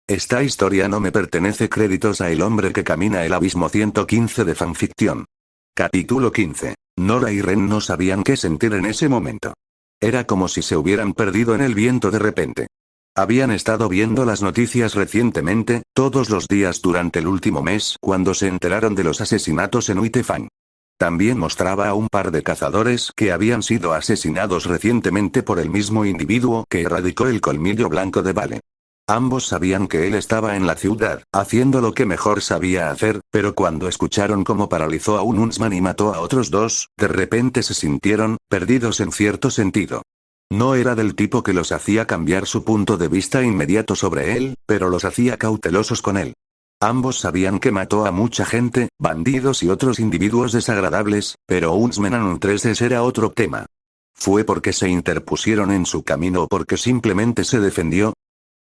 Esta historia no me pertenece. Créditos a El hombre que camina el abismo 115 de fanficción. Capítulo 15. Nora y Ren no sabían qué sentir en ese momento. Era como si se hubieran perdido en el viento de repente. Habían estado viendo las noticias recientemente, todos los días durante el último mes, cuando se enteraron de los asesinatos en Uitefang. También mostraba a un par de cazadores que habían sido asesinados recientemente por el mismo individuo que erradicó el colmillo blanco de Vale. Ambos sabían que él estaba en la ciudad, haciendo lo que mejor sabía hacer, pero cuando escucharon cómo paralizó a un Huntsman y mató a otros dos, de repente se sintieron perdidos en cierto sentido. No era del tipo que los hacía cambiar su punto de vista inmediato sobre él, pero los hacía cautelosos con él. Ambos sabían que mató a mucha gente, bandidos y otros individuos desagradables, pero Huntsman 3 era otro tema. ¿Fue porque se interpusieron en su camino o porque simplemente se defendió?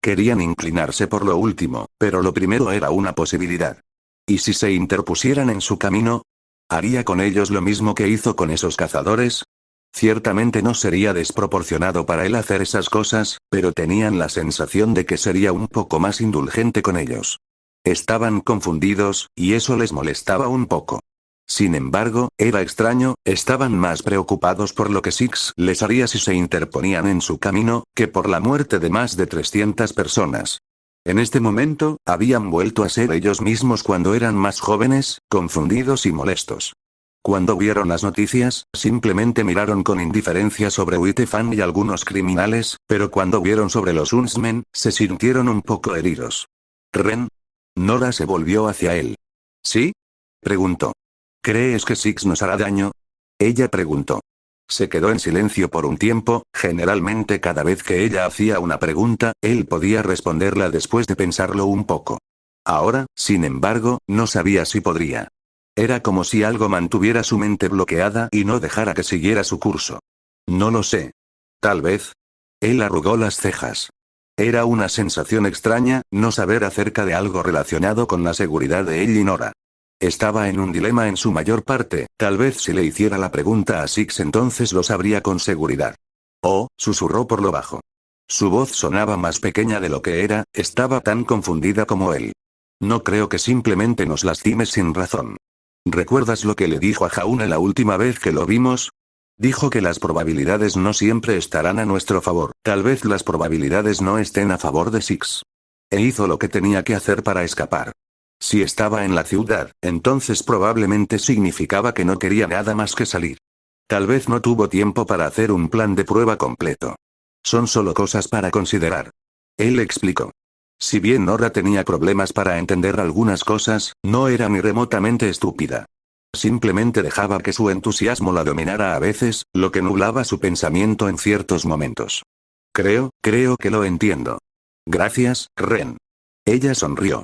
Querían inclinarse por lo último, pero lo primero era una posibilidad. ¿Y si se interpusieran en su camino? ¿Haría con ellos lo mismo que hizo con esos cazadores? Ciertamente no sería desproporcionado para él hacer esas cosas, pero tenían la sensación de que sería un poco más indulgente con ellos. Estaban confundidos, y eso les molestaba un poco. Sin embargo, era extraño, estaban más preocupados por lo que Six les haría si se interponían en su camino, que por la muerte de más de 300 personas. En este momento, habían vuelto a ser ellos mismos cuando eran más jóvenes, confundidos y molestos. Cuando vieron las noticias, simplemente miraron con indiferencia sobre Uitefang y algunos criminales, pero cuando vieron sobre los Huntsmen, se sintieron un poco heridos. Ren. Nora se volvió hacia él. ¿Sí? Preguntó. ¿Crees que Six nos hará daño? Ella preguntó. Se quedó en silencio por un tiempo, generalmente cada vez que ella hacía una pregunta, él podía responderla después de pensarlo un poco. Ahora, sin embargo, no sabía si podría. Era como si algo mantuviera su mente bloqueada y no dejara que siguiera su curso. No lo sé. Tal vez. Él arrugó las cejas. Era una sensación extraña, no saber acerca de algo relacionado con la seguridad de él y Nora. Estaba en un dilema en su mayor parte, tal vez si le hiciera la pregunta a Six entonces lo sabría con seguridad. Oh, susurró por lo bajo. Su voz sonaba más pequeña de lo que era, estaba tan confundida como él. No creo que simplemente nos lastimes sin razón. ¿Recuerdas lo que le dijo a Jauna la última vez que lo vimos? Dijo que las probabilidades no siempre estarán a nuestro favor, tal vez las probabilidades no estén a favor de Six. E hizo lo que tenía que hacer para escapar. Si estaba en la ciudad, entonces probablemente significaba que no quería nada más que salir. Tal vez no tuvo tiempo para hacer un plan de prueba completo. Son solo cosas para considerar. Él explicó. Si bien Nora tenía problemas para entender algunas cosas, no era ni remotamente estúpida. Simplemente dejaba que su entusiasmo la dominara a veces, lo que nublaba su pensamiento en ciertos momentos. Creo que lo entiendo. Gracias, Ren. Ella sonrió.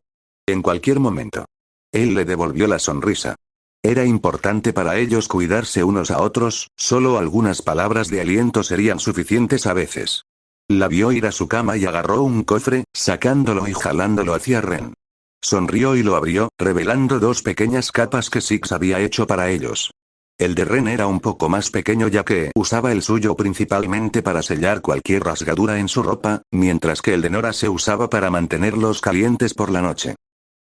En cualquier momento. Él le devolvió la sonrisa. Era importante para ellos cuidarse unos a otros, solo algunas palabras de aliento serían suficientes a veces. La vio ir a su cama y agarró un cofre, sacándolo y jalándolo hacia Ren. Sonrió y lo abrió, revelando dos pequeñas capas que Six había hecho para ellos. El de Ren era un poco más pequeño ya que usaba el suyo principalmente para sellar cualquier rasgadura en su ropa, mientras que el de Nora se usaba para mantenerlos calientes por la noche.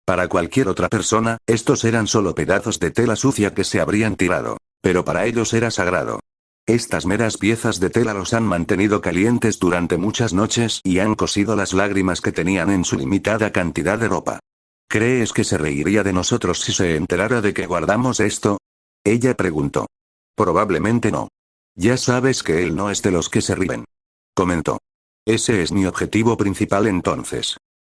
Para cualquier otra persona, estos eran solo pedazos de tela sucia que se habrían tirado. Pero para ellos era sagrado. Estas meras piezas de tela los han mantenido calientes durante muchas noches y han cosido las lágrimas que tenían en su limitada cantidad de ropa. ¿Crees que se reiría de nosotros si se enterara de que guardamos esto? Ella preguntó. Probablemente no. Ya sabes que él no es de los que se ríen. Comentó. Ese es mi objetivo principal entonces.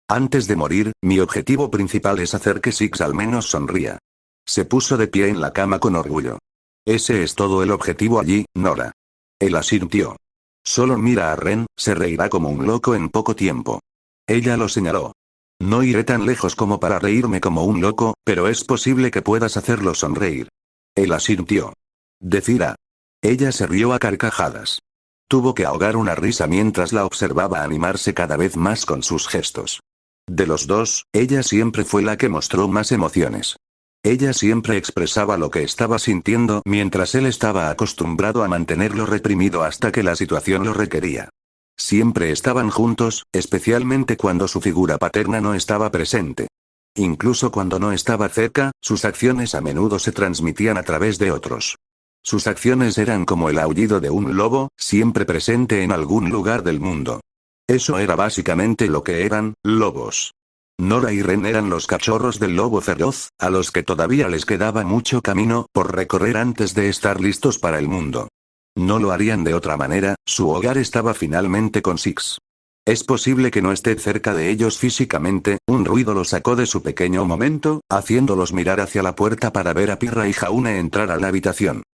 Antes de morir, mi objetivo principal es hacer que Six al menos sonría. Se puso de pie en la cama con orgullo. Ese es todo el objetivo allí, Nora. Él asintió. Solo mira a Ren, se reirá como un loco en poco tiempo. Ella lo señaló. No iré tan lejos como para reírme como un loco, pero es posible que puedas hacerlo sonreír. Él asintió. Decirá. Ella se rió a carcajadas. Tuvo que ahogar una risa mientras la observaba animarse cada vez más con sus gestos. De los dos, ella siempre fue la que mostró más emociones. Ella siempre expresaba lo que estaba sintiendo mientras él estaba acostumbrado a mantenerlo reprimido hasta que la situación lo requería. Siempre estaban juntos, especialmente cuando su figura paterna no estaba presente. Incluso cuando no estaba cerca, sus acciones a menudo se transmitían a través de otros. Sus acciones eran como el aullido de un lobo, siempre presente en algún lugar del mundo. Eso era básicamente lo que eran, lobos. Nora y Ren eran los cachorros del lobo feroz, a los que todavía les quedaba mucho camino por recorrer antes de estar listos para el mundo. No lo harían de otra manera, su hogar estaba finalmente con Six. Es posible que no esté cerca de ellos físicamente, un ruido los sacó de su pequeño momento, haciéndolos mirar hacia la puerta para ver a Pirra y Jaune entrar a la habitación.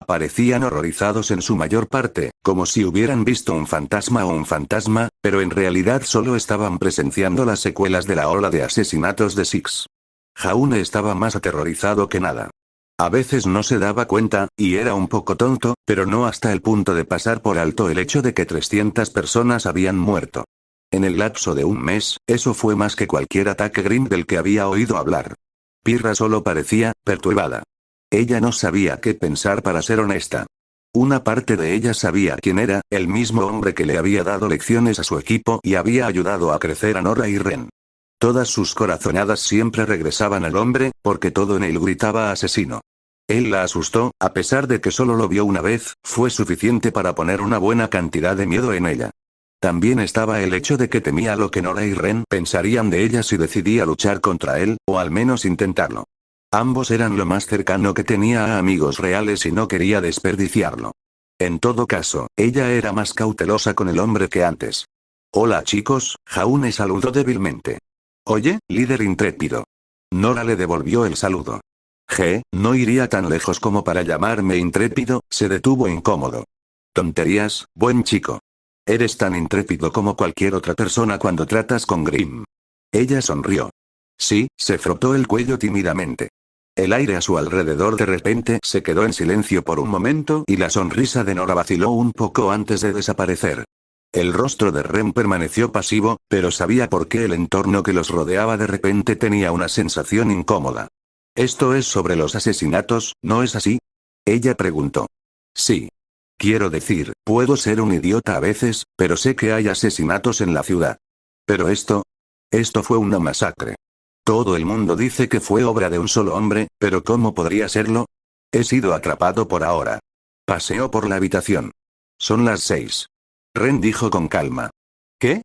Parecían horrorizados en su mayor parte, como si hubieran visto un fantasma, pero en realidad solo estaban presenciando las secuelas de la ola de asesinatos de Six. Jaune estaba más aterrorizado que nada. A veces no se daba cuenta, y era un poco tonto, pero no hasta el punto de pasar por alto el hecho de que 300 personas habían muerto. En el lapso de un mes, eso fue más que cualquier ataque Grimm del que había oído hablar. Pirra solo parecía perturbada. Ella no sabía qué pensar para ser honesta. Una parte de ella sabía quién era, el mismo hombre que le había dado lecciones a su equipo y había ayudado a crecer a Nora y Ren. Todas sus corazonadas siempre regresaban al hombre, porque todo en él gritaba asesino. Él la asustó, a pesar de que solo lo vio una vez, fue suficiente para poner una buena cantidad de miedo en ella. También estaba el hecho de que temía lo que Nora y Ren pensarían de ella si decidía luchar contra él, o al menos intentarlo. Ambos eran lo más cercano que tenía a amigos reales y no quería desperdiciarlo. En todo caso, ella era más cautelosa con el hombre que antes. Hola chicos, Jaune saludó débilmente. Oye, líder intrépido. Nora le devolvió el saludo. No iría tan lejos como para llamarme intrépido, se detuvo incómodo. Tonterías, buen chico. Eres tan intrépido como cualquier otra persona cuando tratas con Grimm. Ella sonrió. Sí, se frotó el cuello tímidamente. El aire a su alrededor de repente se quedó en silencio por un momento y la sonrisa de Nora vaciló un poco antes de desaparecer. El rostro de Ren permaneció pasivo, pero sabía por qué el entorno que los rodeaba de repente tenía una sensación incómoda. «Esto es sobre los asesinatos, ¿no es así?», ella preguntó. «Sí. Quiero decir, puedo ser un idiota a veces, pero sé que hay asesinatos en la ciudad. Pero esto fue una masacre. Todo el mundo dice que fue obra de un solo hombre, pero ¿cómo podría serlo? He sido atrapado por ahora». Paseó por la habitación. «Son las 6. Ren dijo con calma. «¿Qué?»,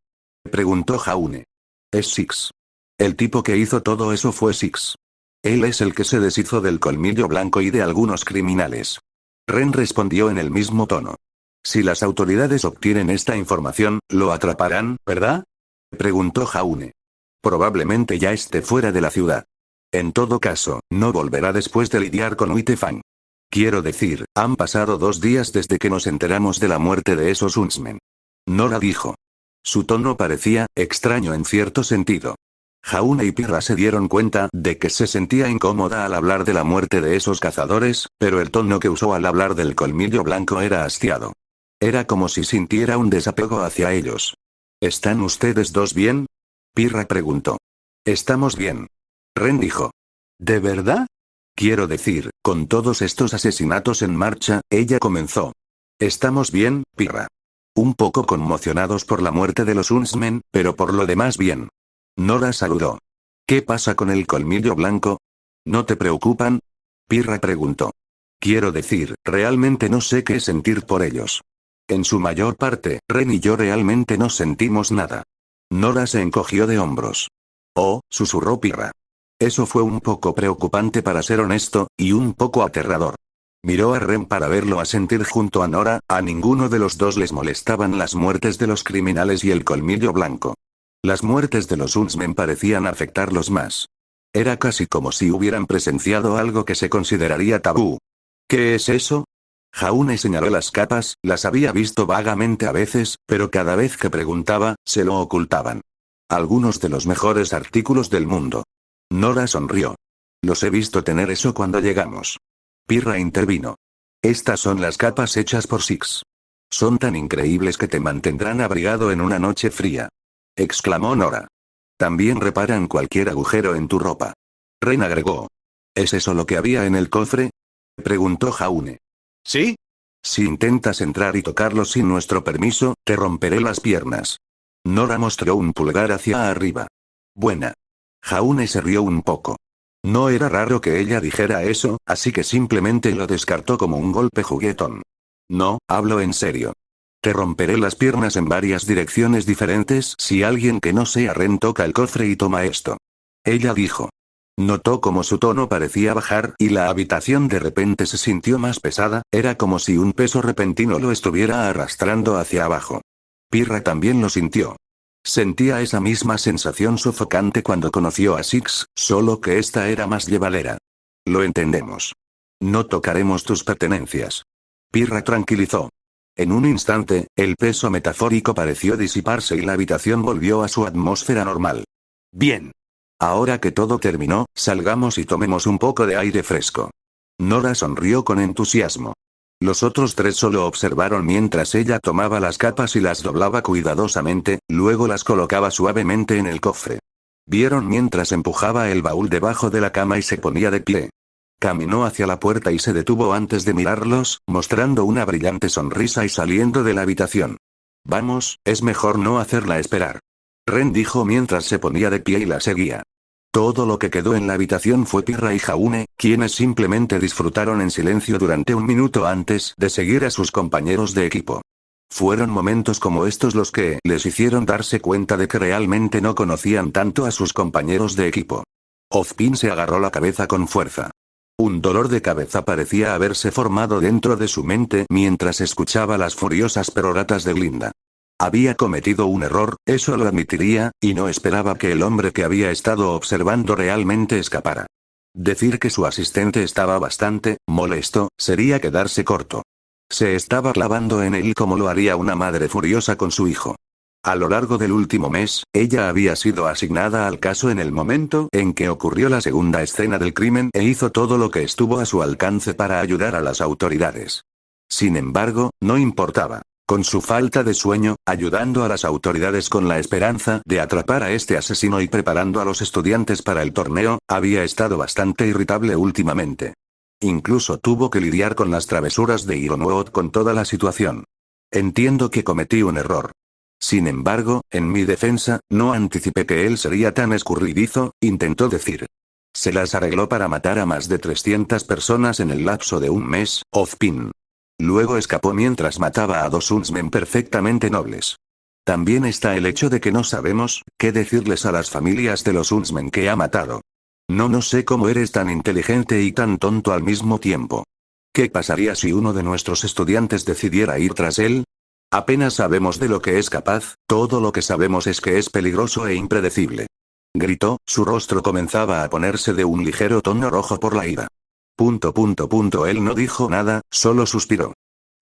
preguntó Jaune. «Es Six. El tipo que hizo todo eso fue Six. Él es el que se deshizo del colmillo blanco y de algunos criminales». Ren respondió en el mismo tono. «Si las autoridades obtienen esta información, lo atraparán, ¿verdad?», preguntó Jaune. «Probablemente ya esté fuera de la ciudad. En todo caso, no volverá después de lidiar con Uitefang. Quiero decir, han pasado 2 días desde que nos enteramos de la muerte de esos Huntsmen». Nora dijo. Su tono parecía extraño en cierto sentido. Jaune y Pirra se dieron cuenta de que se sentía incómoda al hablar de la muerte de esos cazadores, pero el tono que usó al hablar del colmillo blanco era hastiado. Era como si sintiera un desapego hacia ellos. «¿Están ustedes dos bien?», Pirra preguntó. «Estamos bien», Ren dijo. «¿De verdad? Quiero decir, con todos estos asesinatos en marcha», ella comenzó. «Estamos bien, Pirra. Un poco conmocionados por la muerte de los Huntsmen, pero por lo demás bien». Nora saludó. «¿Qué pasa con el colmillo blanco? ¿No te preocupan?», Pirra preguntó. «Quiero decir, realmente no sé qué sentir por ellos. En su mayor parte, Ren y yo realmente no sentimos nada». Nora se encogió de hombros. «Oh», susurró Pirra. Eso fue un poco preocupante para ser honesto, y un poco aterrador. Miró a Ren para verlo asentir junto a Nora, a ninguno de los dos les molestaban las muertes de los criminales y el colmillo blanco. Las muertes de los Huntsmen parecían afectarlos más. Era casi como si hubieran presenciado algo que se consideraría tabú. «¿Qué es eso?», Jaune señaló las capas, las había visto vagamente a veces, pero cada vez que preguntaba, se lo ocultaban. «Algunos de los mejores artículos del mundo». Nora sonrió. «Los he visto tener eso cuando llegamos». Pirra intervino. «Estas son las capas hechas por Six. Son tan increíbles que te mantendrán abrigado en una noche fría», exclamó Nora. «También reparan cualquier agujero en tu ropa». Ren agregó. «¿Es eso lo que había en el cofre?», preguntó Jaune. ¿Sí? Si intentas entrar y tocarlo sin nuestro permiso, te romperé las piernas. Nora mostró un pulgar hacia arriba. Buena. Jaune se rió un poco. No era raro que ella dijera eso, así que simplemente lo descartó como un golpe juguetón. No, hablo en serio. Te romperé las piernas en varias direcciones diferentes si alguien que no sea Ren toca el cofre y toma esto. Ella dijo. Notó como su tono parecía bajar y la habitación de repente se sintió más pesada, era como si un peso repentino lo estuviera arrastrando hacia abajo. Pirra también lo sintió. Sentía esa misma sensación sofocante cuando conoció a Six, solo que esta era más llevadera. Lo entendemos. No tocaremos tus pertenencias. Pirra tranquilizó. En un instante, el peso metafórico pareció disiparse y la habitación volvió a su atmósfera normal. Bien. Ahora que todo terminó, salgamos y tomemos un poco de aire fresco. Nora sonrió con entusiasmo. Los otros tres solo observaron mientras ella tomaba las capas y las doblaba cuidadosamente, luego las colocaba suavemente en el cofre. Vieron mientras empujaba el baúl debajo de la cama y se ponía de pie. Caminó hacia la puerta y se detuvo antes de mirarlos, mostrando una brillante sonrisa y saliendo de la habitación. Vamos, es mejor no hacerla esperar. Ren dijo mientras se ponía de pie y la seguía. Todo lo que quedó en la habitación fue Pirra y Jaune, quienes simplemente disfrutaron en silencio durante un minuto antes de seguir a sus compañeros de equipo. Fueron momentos como estos los que les hicieron darse cuenta de que realmente no conocían tanto a sus compañeros de equipo. Ozpin se agarró la cabeza con fuerza. Un dolor de cabeza parecía haberse formado dentro de su mente mientras escuchaba las furiosas peroratas de Glinda. Había cometido un error, eso lo admitiría, y no esperaba que el hombre que había estado observando realmente escapara. Decir que su asistente estaba bastante molesto sería quedarse corto. Se estaba clavando en él como lo haría una madre furiosa con su hijo. A lo largo del último mes, ella había sido asignada al caso en el momento en que ocurrió la segunda escena del crimen e hizo todo lo que estuvo a su alcance para ayudar a las autoridades. Sin embargo, no importaba. Con su falta de sueño, ayudando a las autoridades con la esperanza de atrapar a este asesino y preparando a los estudiantes para el torneo, había estado bastante irritable últimamente. Incluso tuvo que lidiar con las travesuras de Ironwood con toda la situación. Entiendo que cometí un error. Sin embargo, en mi defensa, no anticipé que él sería tan escurridizo, intentó decir. Se las arregló para matar a más de 300 personas en el lapso de un mes, Ozpin. Luego escapó mientras mataba a 2 Huntsmen perfectamente nobles. También está el hecho de que no sabemos qué decirles a las familias de los Huntsmen que ha matado. No sé cómo eres tan inteligente y tan tonto al mismo tiempo. ¿Qué pasaría si uno de nuestros estudiantes decidiera ir tras él? Apenas sabemos de lo que es capaz, todo lo que sabemos es que es peligroso e impredecible. Gritó, su rostro comenzaba a ponerse de un ligero tono rojo por la ira. Él no dijo nada, solo suspiró.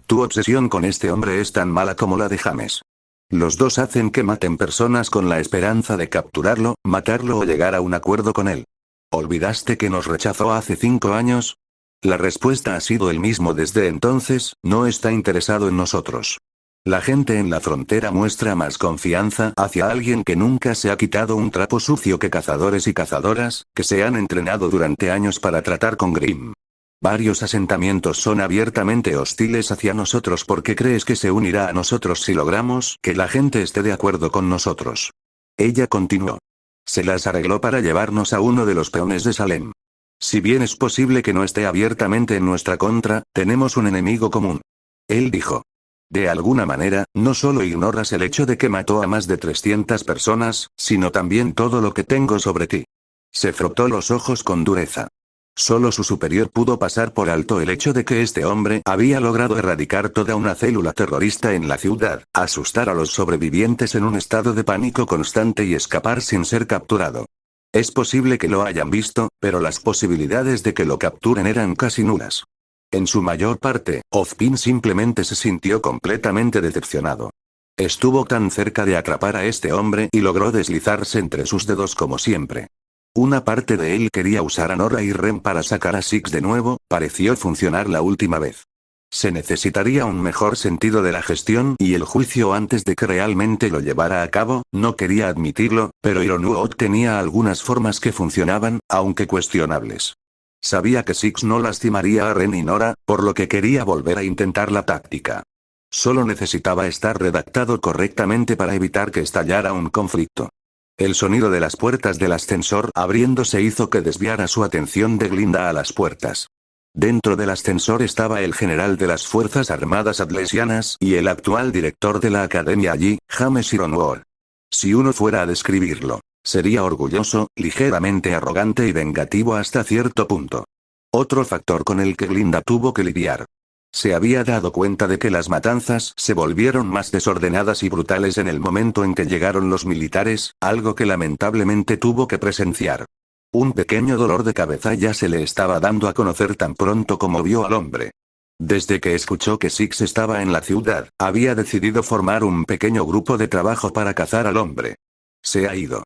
Tu obsesión con este hombre es tan mala como la de James. Los dos hacen que maten personas con la esperanza de capturarlo, matarlo o llegar a un acuerdo con él. ¿Olvidaste que nos rechazó hace 5 años? La respuesta ha sido el mismo desde entonces, no está interesado en nosotros. La gente en la frontera muestra más confianza hacia alguien que nunca se ha quitado un trapo sucio que cazadores y cazadoras, que se han entrenado durante años para tratar con Grimm. Varios asentamientos son abiertamente hostiles hacia nosotros porque crees que se unirá a nosotros si logramos que la gente esté de acuerdo con nosotros. Ella continuó. Se las arregló para llevarnos a uno de los peones de Salem. Si bien es posible que no esté abiertamente en nuestra contra, tenemos un enemigo común. Él dijo. De alguna manera, no solo ignoras el hecho de que mató a más de 300 personas, sino también todo lo que tengo sobre ti. Se frotó los ojos con dureza. Solo su superior pudo pasar por alto el hecho de que este hombre había logrado erradicar toda una célula terrorista en la ciudad, asustar a los sobrevivientes en un estado de pánico constante y escapar sin ser capturado. Es posible que lo hayan visto, pero las posibilidades de que lo capturen eran casi nulas. En su mayor parte, Ozpin simplemente se sintió completamente decepcionado. Estuvo tan cerca de atrapar a este hombre y logró deslizarse entre sus dedos como siempre. Una parte de él quería usar a Nora y Ren para sacar a Six de nuevo, pareció funcionar la última vez. Se necesitaría un mejor sentido de la gestión y el juicio antes de que realmente lo llevara a cabo, no quería admitirlo, pero Ironwood tenía algunas formas que funcionaban, aunque cuestionables. Sabía que Six no lastimaría a Ren y Nora, por lo que quería volver a intentar la táctica. Solo necesitaba estar redactado correctamente para evitar que estallara un conflicto. El sonido de las puertas del ascensor abriéndose hizo que desviara su atención de Glinda a las puertas. Dentro del ascensor estaba el general de las Fuerzas Armadas Atlesianas y el actual director de la academia allí, James Ironwood. Si uno fuera a describirlo, sería orgulloso, ligeramente arrogante y vengativo hasta cierto punto. Otro factor con el que Glinda tuvo que lidiar. Se había dado cuenta de que las matanzas se volvieron más desordenadas y brutales en el momento en que llegaron los militares, algo que lamentablemente tuvo que presenciar. Un pequeño dolor de cabeza ya se le estaba dando a conocer tan pronto como vio al hombre. Desde que escuchó que Six estaba en la ciudad, había decidido formar un pequeño grupo de trabajo para cazar al hombre. Se ha ido.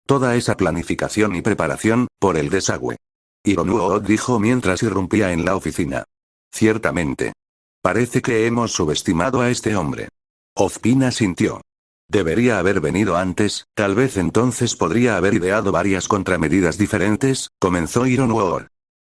Toda esa planificación y preparación, por el desagüe. Ironwood dijo mientras irrumpía en la oficina. Ciertamente. Parece que hemos subestimado a este hombre. Ozpin asintió. Debería haber venido antes, tal vez entonces podría haber ideado varias contramedidas diferentes, comenzó Ironwood.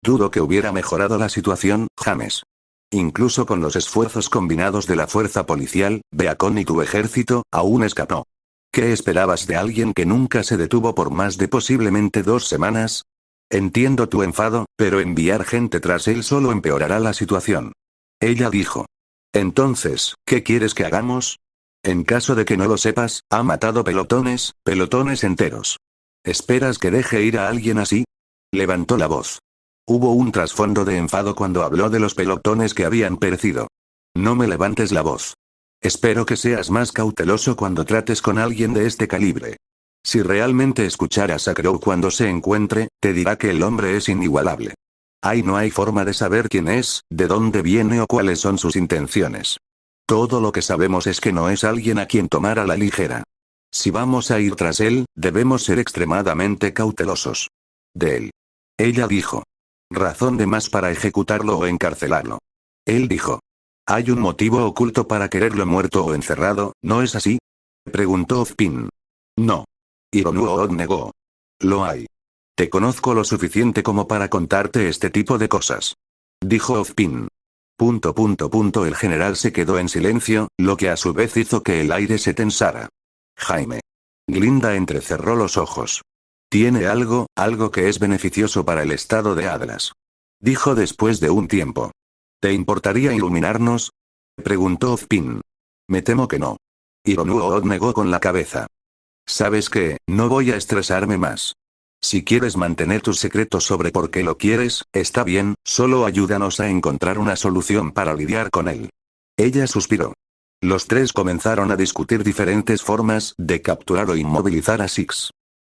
Dudo que hubiera mejorado la situación, James. Incluso con los esfuerzos combinados de la fuerza policial, Beacon y tu ejército, aún escapó. ¿Qué esperabas de alguien que nunca se detuvo por más de posiblemente 2 semanas? Entiendo tu enfado, pero enviar gente tras él solo empeorará la situación. Ella dijo. Entonces, ¿qué quieres que hagamos? En caso de que no lo sepas, ha matado pelotones enteros. ¿Esperas que deje ir a alguien así? Levantó la voz. Hubo un trasfondo de enfado cuando habló de los pelotones que habían perecido. No me levantes la voz. Espero que seas más cauteloso cuando trates con alguien de este calibre. Si realmente escucharas a Crow cuando se encuentre, te dirá que el hombre es inigualable. Ahí no hay forma de saber quién es, de dónde viene o cuáles son sus intenciones. Todo lo que sabemos es que no es alguien a quien tomar a la ligera. Si vamos a ir tras él, debemos ser extremadamente cautelosos. De él. Ella dijo. Razón de más para ejecutarlo o encarcelarlo. Él dijo. ¿Hay un motivo oculto para quererlo muerto o encerrado, no es así? Preguntó Ozpin. No. Ironwood negó. Lo hay. Te conozco lo suficiente como para contarte este tipo de cosas. Dijo Ozpin. El general se quedó en silencio, lo que a su vez hizo que el aire se tensara. Jaime. Glinda entrecerró los ojos. Tiene algo que es beneficioso para el estado de Atlas. Dijo después de un tiempo. ¿Te importaría iluminarnos? Preguntó Ozpin. Me temo que no. Ironwood negó con la cabeza. ¿Sabes qué? No voy a estresarme más. Si quieres mantener tus secretos sobre por qué lo quieres, está bien, solo ayúdanos a encontrar una solución para lidiar con él. Ella suspiró. Los tres comenzaron a discutir diferentes formas de capturar o inmovilizar a Six.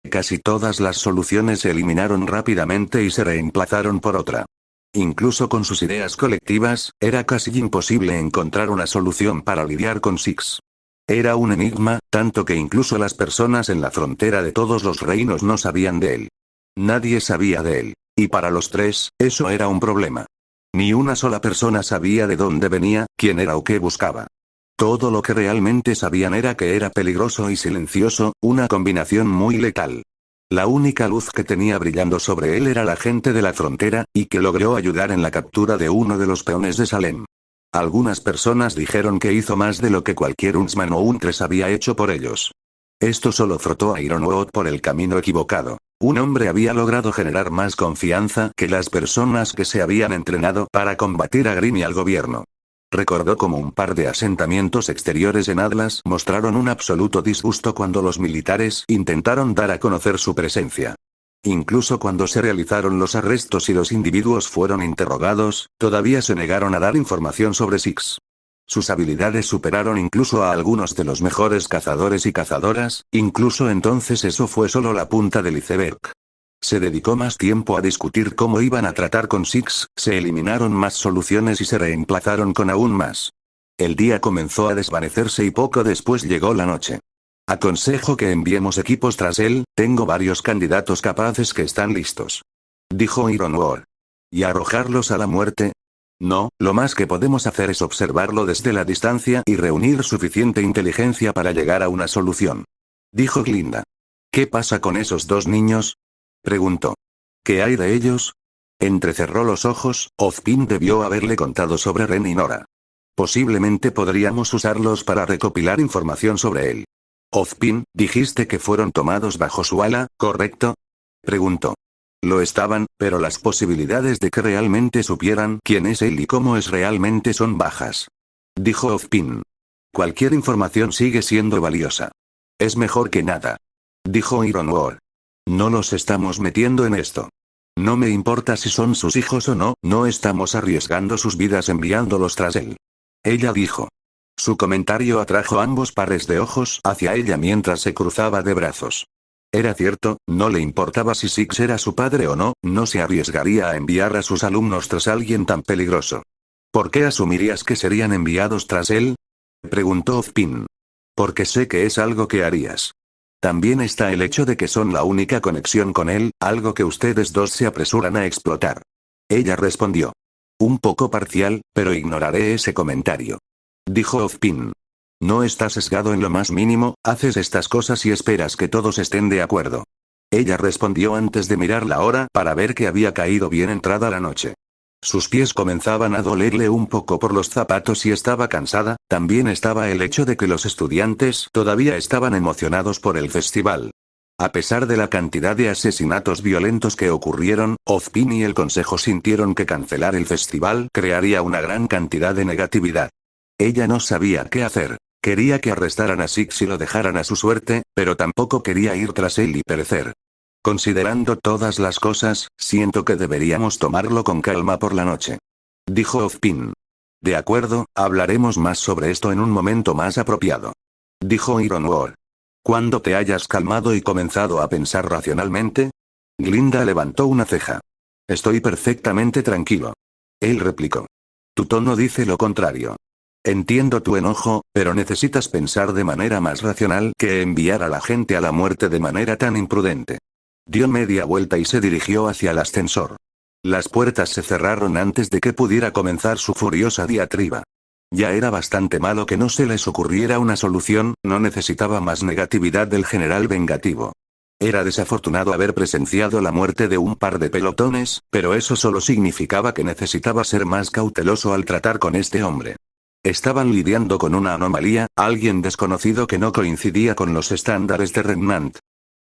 Casi todas las soluciones se eliminaron rápidamente y se reemplazaron por otra. Incluso con sus ideas colectivas, era casi imposible encontrar una solución para lidiar con Six. Era un enigma, tanto que incluso las personas en la frontera de todos los reinos no sabían de él. Nadie sabía de él. Y para los tres, eso era un problema. Ni una sola persona sabía de dónde venía, quién era o qué buscaba. Todo lo que realmente sabían era que era peligroso y silencioso, una combinación muy letal. La única luz que tenía brillando sobre él era la gente de la frontera, y que logró ayudar en la captura de uno de los peones de Salem. Algunas personas dijeron que hizo más de lo que cualquier Huntsman o Huntress había hecho por ellos. Esto solo frotó a Ironwood por el camino equivocado. Un hombre había logrado generar más confianza que las personas que se habían entrenado para combatir a Grimm y al gobierno. Recordó como un par de asentamientos exteriores en Atlas mostraron un absoluto disgusto cuando los militares intentaron dar a conocer su presencia. Incluso cuando se realizaron los arrestos y los individuos fueron interrogados, todavía se negaron a dar información sobre Six. Sus habilidades superaron incluso a algunos de los mejores cazadores y cazadoras, incluso entonces eso fue solo la punta del iceberg. Se dedicó más tiempo a discutir cómo iban a tratar con Six, se eliminaron más soluciones y se reemplazaron con aún más. El día comenzó a desvanecerse y poco después llegó la noche. Aconsejo que enviemos equipos tras él, tengo varios candidatos capaces que están listos. Dijo Ironwood. ¿Y arrojarlos a la muerte? No, lo más que podemos hacer es observarlo desde la distancia y reunir suficiente inteligencia para llegar a una solución. Dijo Glinda. ¿Qué pasa con esos 2 niños? Preguntó. ¿Qué hay de ellos? Entrecerró los ojos. Ozpin debió haberle contado sobre Ren y Nora. Posiblemente podríamos usarlos para recopilar información sobre él. Ozpin, dijiste que fueron tomados bajo su ala, ¿correcto? Preguntó. Lo estaban, pero las posibilidades de que realmente supieran quién es él y cómo es realmente son bajas. Dijo Ozpin. Cualquier información sigue siendo valiosa. Es mejor que nada. Dijo Ironwood. No los estamos metiendo en esto. No me importa si son sus hijos o no, no estamos arriesgando sus vidas enviándolos tras él. Ella dijo. Su comentario atrajo ambos pares de ojos hacia ella mientras se cruzaba de brazos. Era cierto, no le importaba si Six era su padre o no, no se arriesgaría a enviar a sus alumnos tras alguien tan peligroso. ¿Por qué asumirías que serían enviados tras él? Preguntó Ozpin. Porque sé que es algo que harías. También está el hecho de que son la única conexión con él, algo que ustedes dos se apresuran a explotar. Ella respondió. Un poco parcial, pero ignoraré ese comentario. Dijo Ozpin. No estás sesgado en lo más mínimo, haces estas cosas y esperas que todos estén de acuerdo. Ella respondió antes de mirar la hora para ver que había caído bien entrada la noche. Sus pies comenzaban a dolerle un poco por los zapatos y estaba cansada, también estaba el hecho de que los estudiantes todavía estaban emocionados por el festival. A pesar de la cantidad de asesinatos violentos que ocurrieron, Ozpin y el consejo sintieron que cancelar el festival crearía una gran cantidad de negatividad. Ella no sabía qué hacer. Quería que arrestaran a Six y lo dejaran a su suerte, pero tampoco quería ir tras él y perecer. Considerando todas las cosas, siento que deberíamos tomarlo con calma por la noche. Dijo Ozpin. De acuerdo, hablaremos más sobre esto en un momento más apropiado. Dijo Ironwood. Cuando te hayas calmado y comenzado a pensar racionalmente. Glinda levantó una ceja. Estoy perfectamente tranquilo. Él replicó. Tu tono dice lo contrario. Entiendo tu enojo, pero necesitas pensar de manera más racional que enviar a la gente a la muerte de manera tan imprudente. Dio media vuelta y se dirigió hacia el ascensor. Las puertas se cerraron antes de que pudiera comenzar su furiosa diatriba. Ya era bastante malo que no se les ocurriera una solución, no necesitaba más negatividad del general vengativo. Era desafortunado haber presenciado la muerte de un par de pelotones, pero eso solo significaba que necesitaba ser más cauteloso al tratar con este hombre. Estaban lidiando con una anomalía, alguien desconocido que no coincidía con los estándares de Remnant.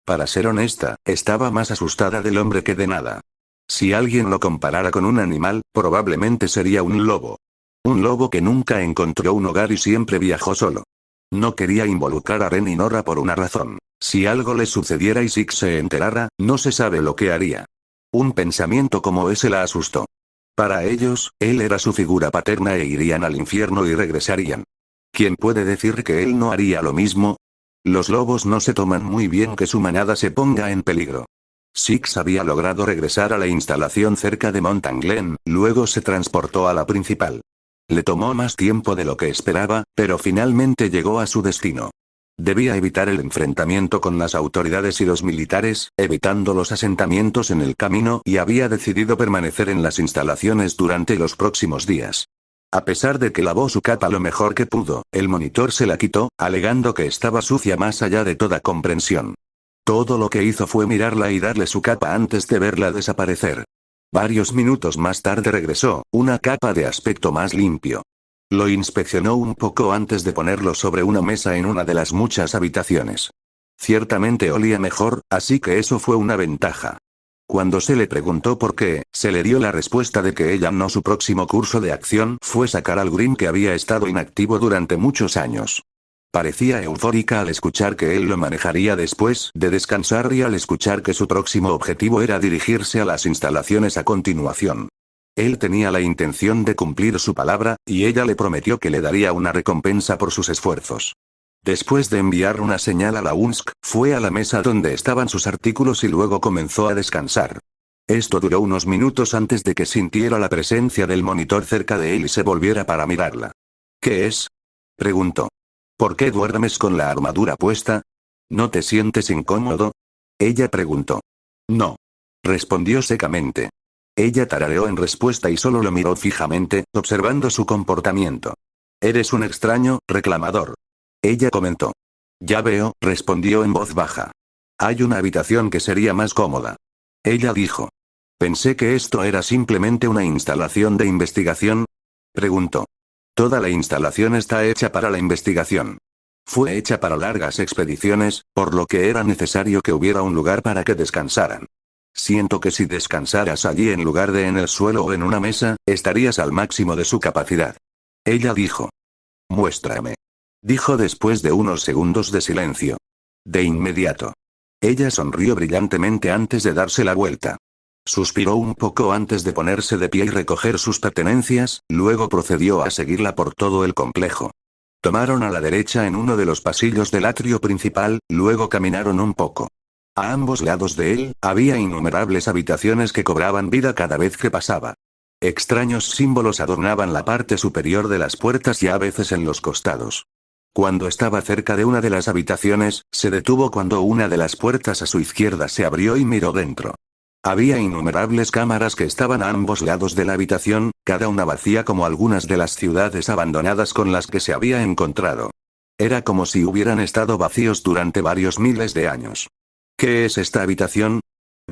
Para ser honesta, estaba más asustada del hombre que de nada. Si alguien lo comparara con un animal, probablemente sería un lobo. Un lobo que nunca encontró un hogar y siempre viajó solo. No quería involucrar a Ren y Nora por una razón. Si algo le sucediera y Six se enterara, no se sabe lo que haría. Un pensamiento como ese la asustó. Para ellos, él era su figura paterna e irían al infierno y regresarían. ¿Quién puede decir que él no haría lo mismo? Los lobos no se toman muy bien que su manada se ponga en peligro. Six había logrado regresar a la instalación cerca de Mountain Glen, luego se transportó a la principal. Le tomó más tiempo de lo que esperaba, pero finalmente llegó a su destino. Debía evitar el enfrentamiento con las autoridades y los militares, evitando los asentamientos en el camino y había decidido permanecer en las instalaciones durante los próximos días. A pesar de que lavó su capa lo mejor que pudo, el monitor se la quitó, alegando que estaba sucia más allá de toda comprensión. Todo lo que hizo fue mirarla y darle su capa antes de verla desaparecer. Varios minutos más tarde regresó, una capa de aspecto más limpio. Lo inspeccionó un poco antes de ponerlo sobre una mesa en una de las muchas habitaciones. Ciertamente olía mejor, así que eso fue una ventaja. Cuando se le preguntó por qué, se le dio la respuesta de que ella no su próximo curso de acción fue sacar al Grim que había estado inactivo durante muchos años. Parecía eufórica al escuchar que él lo manejaría después de descansar y al escuchar que su próximo objetivo era dirigirse a las instalaciones a continuación. Él tenía la intención de cumplir su palabra, y ella le prometió que le daría una recompensa por sus esfuerzos. Después de enviar una señal a la UNSC, fue a la mesa donde estaban sus artículos y luego comenzó a descansar. Esto duró unos minutos antes de que sintiera la presencia del monitor cerca de él y se volviera para mirarla. ¿Qué es? Preguntó. ¿Por qué duermes con la armadura puesta? ¿No te sientes incómodo? Ella preguntó. No. Respondió secamente. Ella tarareó en respuesta y solo lo miró fijamente, observando su comportamiento. Eres un extraño, reclamador. Ella comentó. Ya veo, respondió en voz baja. Hay una habitación que sería más cómoda. Ella dijo. Pensé que esto era simplemente una instalación de investigación. Preguntó. Toda la instalación está hecha para la investigación. Fue hecha para largas expediciones, por lo que era necesario que hubiera un lugar para que descansaran. Siento que si descansaras allí en lugar de en el suelo o en una mesa, estarías al máximo de su capacidad. Ella dijo. Muéstrame. Dijo después de unos segundos de silencio. De inmediato. Ella sonrió brillantemente antes de darse la vuelta. Suspiró un poco antes de ponerse de pie y recoger sus pertenencias, luego procedió a seguirla por todo el complejo. Tomaron a la derecha en uno de los pasillos del atrio principal, luego caminaron un poco. A ambos lados de él, había innumerables habitaciones que cobraban vida cada vez que pasaba. Extraños símbolos adornaban la parte superior de las puertas y a veces en los costados. Cuando estaba cerca de una de las habitaciones, se detuvo cuando una de las puertas a su izquierda se abrió y miró dentro. Había innumerables cámaras que estaban a ambos lados de la habitación, cada una vacía como algunas de las ciudades abandonadas con las que se había encontrado. Era como si hubieran estado vacíos durante varios miles de años. ¿Qué es esta habitación?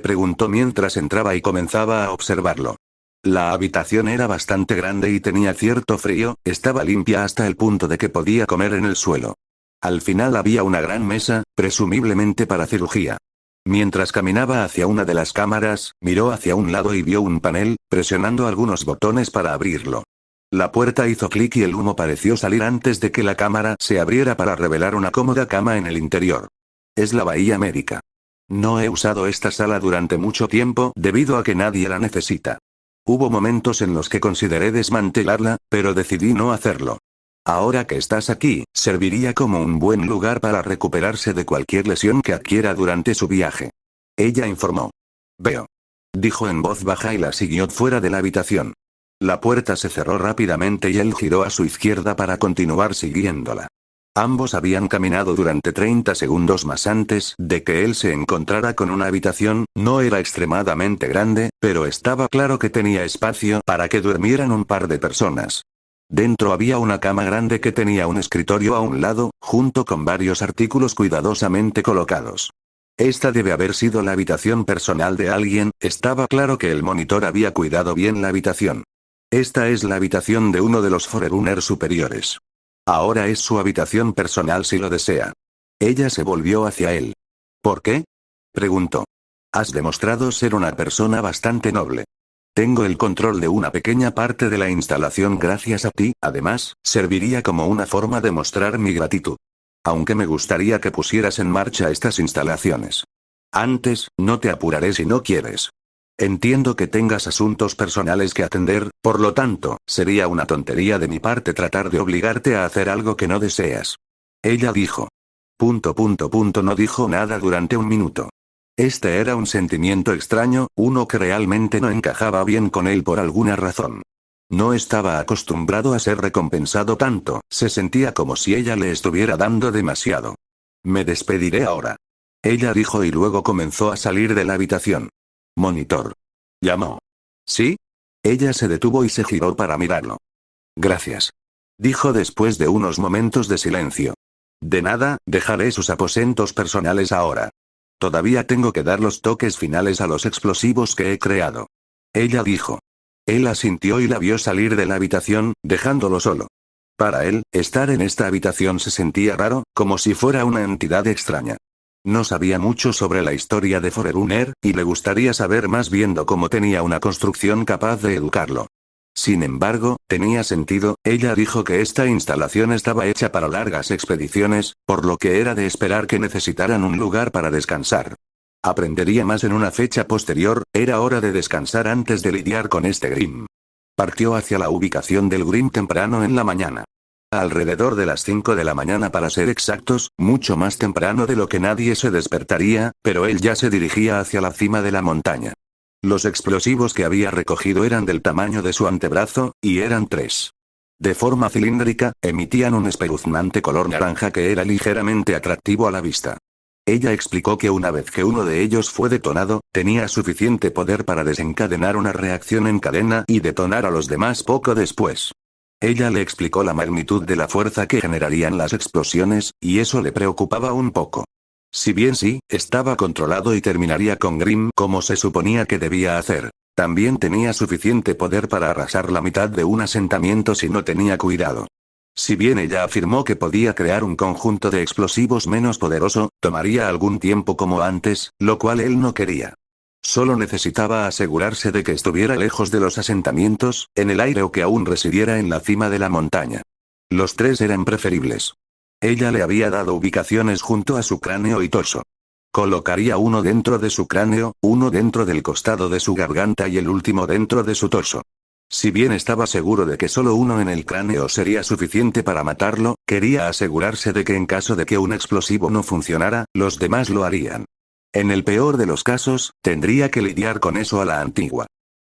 Preguntó mientras entraba y comenzaba a observarlo. La habitación era bastante grande y tenía cierto frío, estaba limpia hasta el punto de que podía comer en el suelo. Al final había una gran mesa, presumiblemente para cirugía. Mientras caminaba hacia una de las cámaras, miró hacia un lado y vio un panel, presionando algunos botones para abrirlo. La puerta hizo clic y el humo pareció salir antes de que la cámara se abriera para revelar una cómoda cama en el interior. Es la bahía médica. No he usado esta sala durante mucho tiempo debido a que nadie la necesita. Hubo momentos en los que consideré desmantelarla, pero decidí no hacerlo. Ahora que estás aquí, serviría como un buen lugar para recuperarse de cualquier lesión que adquiera durante su viaje. Ella informó. Veo. Dijo en voz baja y la siguió fuera de la habitación. La puerta se cerró rápidamente y él giró a su izquierda para continuar siguiéndola. Ambos habían caminado durante 30 segundos más antes de que él se encontrara con una habitación, no era extremadamente grande, pero estaba claro que tenía espacio para que durmieran un par de personas. Dentro había una cama grande que tenía un escritorio a un lado, junto con varios artículos cuidadosamente colocados. Esta debe haber sido la habitación personal de alguien, estaba claro que el monitor había cuidado bien la habitación. Esta es la habitación de uno de los Forerunner superiores. Ahora es su habitación personal si lo desea. Ella se volvió hacia él. ¿Por qué? Preguntó. Has demostrado ser una persona bastante noble. Tengo el control de una pequeña parte de la instalación gracias a ti, además, serviría como una forma de mostrar mi gratitud. Aunque me gustaría que pusieras en marcha estas instalaciones. Antes, no te apuraré si no quieres. Entiendo que tengas asuntos personales que atender, por lo tanto, sería una tontería de mi parte tratar de obligarte a hacer algo que no deseas. Ella dijo. No dijo nada durante un minuto. Este era un sentimiento extraño, uno que realmente no encajaba bien con él por alguna razón. No estaba acostumbrado a ser recompensado tanto, se sentía como si ella le estuviera dando demasiado. Me despediré ahora. Ella dijo y luego comenzó a salir de la habitación. Monitor. Llamó. ¿Sí? Ella se detuvo y se giró para mirarlo. Gracias. Dijo después de unos momentos de silencio. De nada, dejaré sus aposentos personales ahora. Todavía tengo que dar los toques finales a los explosivos que he creado. Ella dijo. Él asintió y la vio salir de la habitación, dejándolo solo. Para él, estar en esta habitación se sentía raro, como si fuera una entidad extraña. No sabía mucho sobre la historia de Forerunner, y le gustaría saber más viendo cómo tenía una construcción capaz de educarlo. Sin embargo, tenía sentido, ella dijo que esta instalación estaba hecha para largas expediciones, por lo que era de esperar que necesitaran un lugar para descansar. Aprendería más en una fecha posterior, era hora de descansar antes de lidiar con este Grim. Partió hacia la ubicación del Grim temprano en la mañana. Alrededor de las 5 de la mañana para ser exactos, mucho más temprano de lo que nadie se despertaría, pero él ya se dirigía hacia la cima de la montaña. Los explosivos que había recogido eran del tamaño de su antebrazo, y eran 3. De forma cilíndrica, emitían un espeluznante color naranja que era ligeramente atractivo a la vista. Ella explicó que una vez que uno de ellos fue detonado, tenía suficiente poder para desencadenar una reacción en cadena y detonar a los demás poco después. Ella le explicó la magnitud de la fuerza que generarían las explosiones, y eso le preocupaba un poco. Si bien sí, estaba controlado y terminaría con Grimm como se suponía que debía hacer. También tenía suficiente poder para arrasar la mitad de un asentamiento si no tenía cuidado. Si bien ella afirmó que podía crear un conjunto de explosivos menos poderoso, tomaría algún tiempo como antes, lo cual él no quería. Solo necesitaba asegurarse de que estuviera lejos de los asentamientos, en el aire o que aún residiera en la cima de la montaña. Los tres eran preferibles. Ella le había dado ubicaciones junto a su cráneo y torso. Colocaría uno dentro de su cráneo, uno dentro del costado de su garganta y el último dentro de su torso. Si bien estaba seguro de que solo uno en el cráneo sería suficiente para matarlo, quería asegurarse de que en caso de que un explosivo no funcionara, los demás lo harían. En el peor de los casos, tendría que lidiar con eso a la antigua.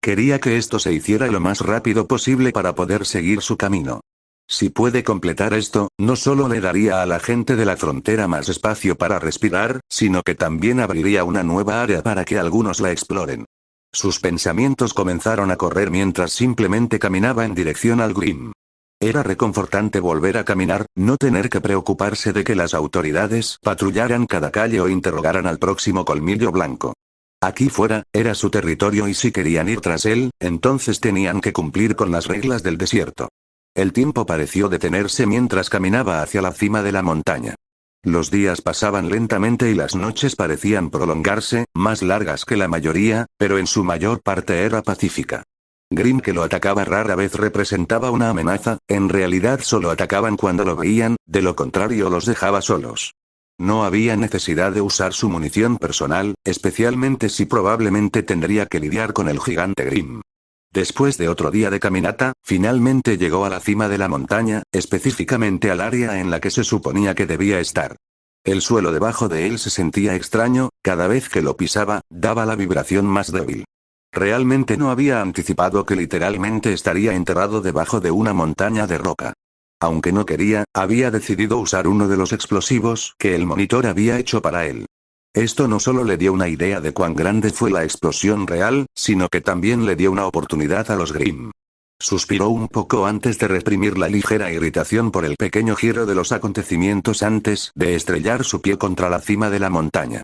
Quería que esto se hiciera lo más rápido posible para poder seguir su camino. Si puede completar esto, no solo le daría a la gente de la frontera más espacio para respirar, sino que también abriría una nueva área para que algunos la exploren. Sus pensamientos comenzaron a correr mientras simplemente caminaba en dirección al Grimm. Era reconfortante volver a caminar, no tener que preocuparse de que las autoridades patrullaran cada calle o interrogaran al próximo colmillo blanco. Aquí fuera, era su territorio y si querían ir tras él, entonces tenían que cumplir con las reglas del desierto. El tiempo pareció detenerse mientras caminaba hacia la cima de la montaña. Los días pasaban lentamente y las noches parecían prolongarse, más largas que la mayoría, pero en su mayor parte era pacífica. Grimm, que lo atacaba rara vez, representaba una amenaza, en realidad solo atacaban cuando lo veían, de lo contrario los dejaba solos. No había necesidad de usar su munición personal, especialmente si probablemente tendría que lidiar con el gigante Grimm. Después de otro día de caminata, finalmente llegó a la cima de la montaña, específicamente al área en la que se suponía que debía estar. El suelo debajo de él se sentía extraño, cada vez que lo pisaba, daba la vibración más débil. Realmente no había anticipado que literalmente estaría enterrado debajo de una montaña de roca. Aunque no quería, había decidido usar uno de los explosivos que el monitor había hecho para él. Esto no solo le dio una idea de cuán grande fue la explosión real, sino que también le dio una oportunidad a los Grimm. Suspiró un poco antes de reprimir la ligera irritación por el pequeño giro de los acontecimientos antes de estrellar su pie contra la cima de la montaña.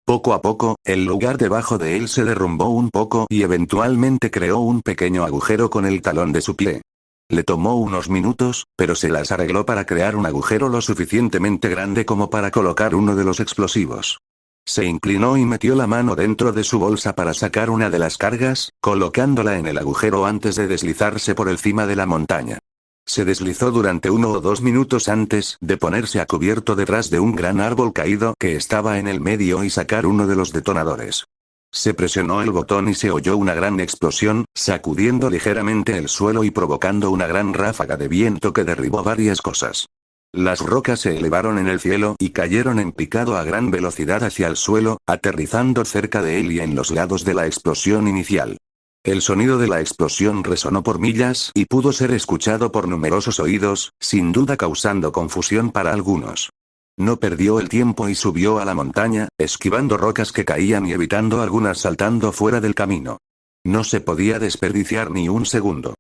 Poco a poco, el lugar debajo de él se derrumbó un poco y eventualmente creó un pequeño agujero con el talón de su pie. Le tomó unos minutos, pero se las arregló para crear un agujero lo suficientemente grande como para colocar uno de los explosivos. Se inclinó y metió la mano dentro de su bolsa para sacar una de las cargas, colocándola en el agujero antes de deslizarse por encima de la montaña. Se deslizó durante 1 o 2 minutos antes de ponerse a cubierto detrás de un gran árbol caído que estaba en el medio y sacar uno de los detonadores. Se presionó el botón y se oyó una gran explosión, sacudiendo ligeramente el suelo y provocando una gran ráfaga de viento que derribó varias cosas. Las rocas se elevaron en el cielo y cayeron en picado a gran velocidad hacia el suelo, aterrizando cerca de él y en los lados de la explosión inicial. El sonido de la explosión resonó por millas y pudo ser escuchado por numerosos oídos, sin duda causando confusión para algunos. No perdió el tiempo y subió a la montaña, esquivando rocas que caían y evitando algunas saltando fuera del camino. No se podía desperdiciar ni un segundo.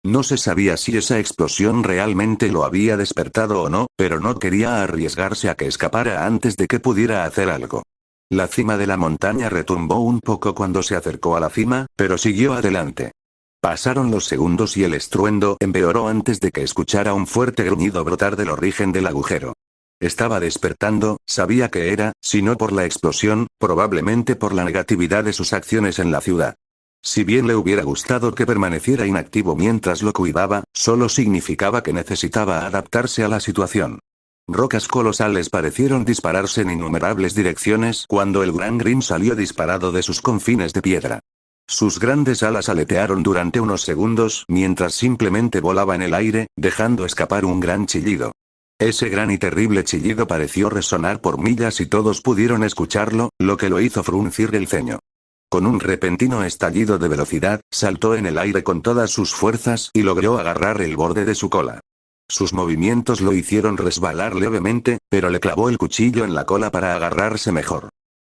No se sabía si esa explosión realmente lo había despertado o no, pero no quería arriesgarse a que escapara antes de que pudiera hacer algo. La cima de la montaña retumbó un poco cuando se acercó a la cima, pero siguió adelante. Pasaron los segundos y el estruendo empeoró antes de que escuchara un fuerte gruñido brotar del origen del agujero. Estaba despertando, sabía que era, si no por la explosión, probablemente por la negatividad de sus acciones en la ciudad. Si bien le hubiera gustado que permaneciera inactivo mientras lo cuidaba, solo significaba que necesitaba adaptarse a la situación. Rocas colosales parecieron dispararse en innumerables direcciones cuando el gran Grimm salió disparado de sus confines de piedra. Sus grandes alas aletearon durante unos segundos mientras simplemente volaba en el aire, dejando escapar un gran chillido. Ese gran y terrible chillido pareció resonar por millas y todos pudieron escucharlo, lo que lo hizo fruncir el ceño. Con un repentino estallido de velocidad, saltó en el aire con todas sus fuerzas y logró agarrar el borde de su cola. Sus movimientos lo hicieron resbalar levemente, pero le clavó el cuchillo en la cola para agarrarse mejor.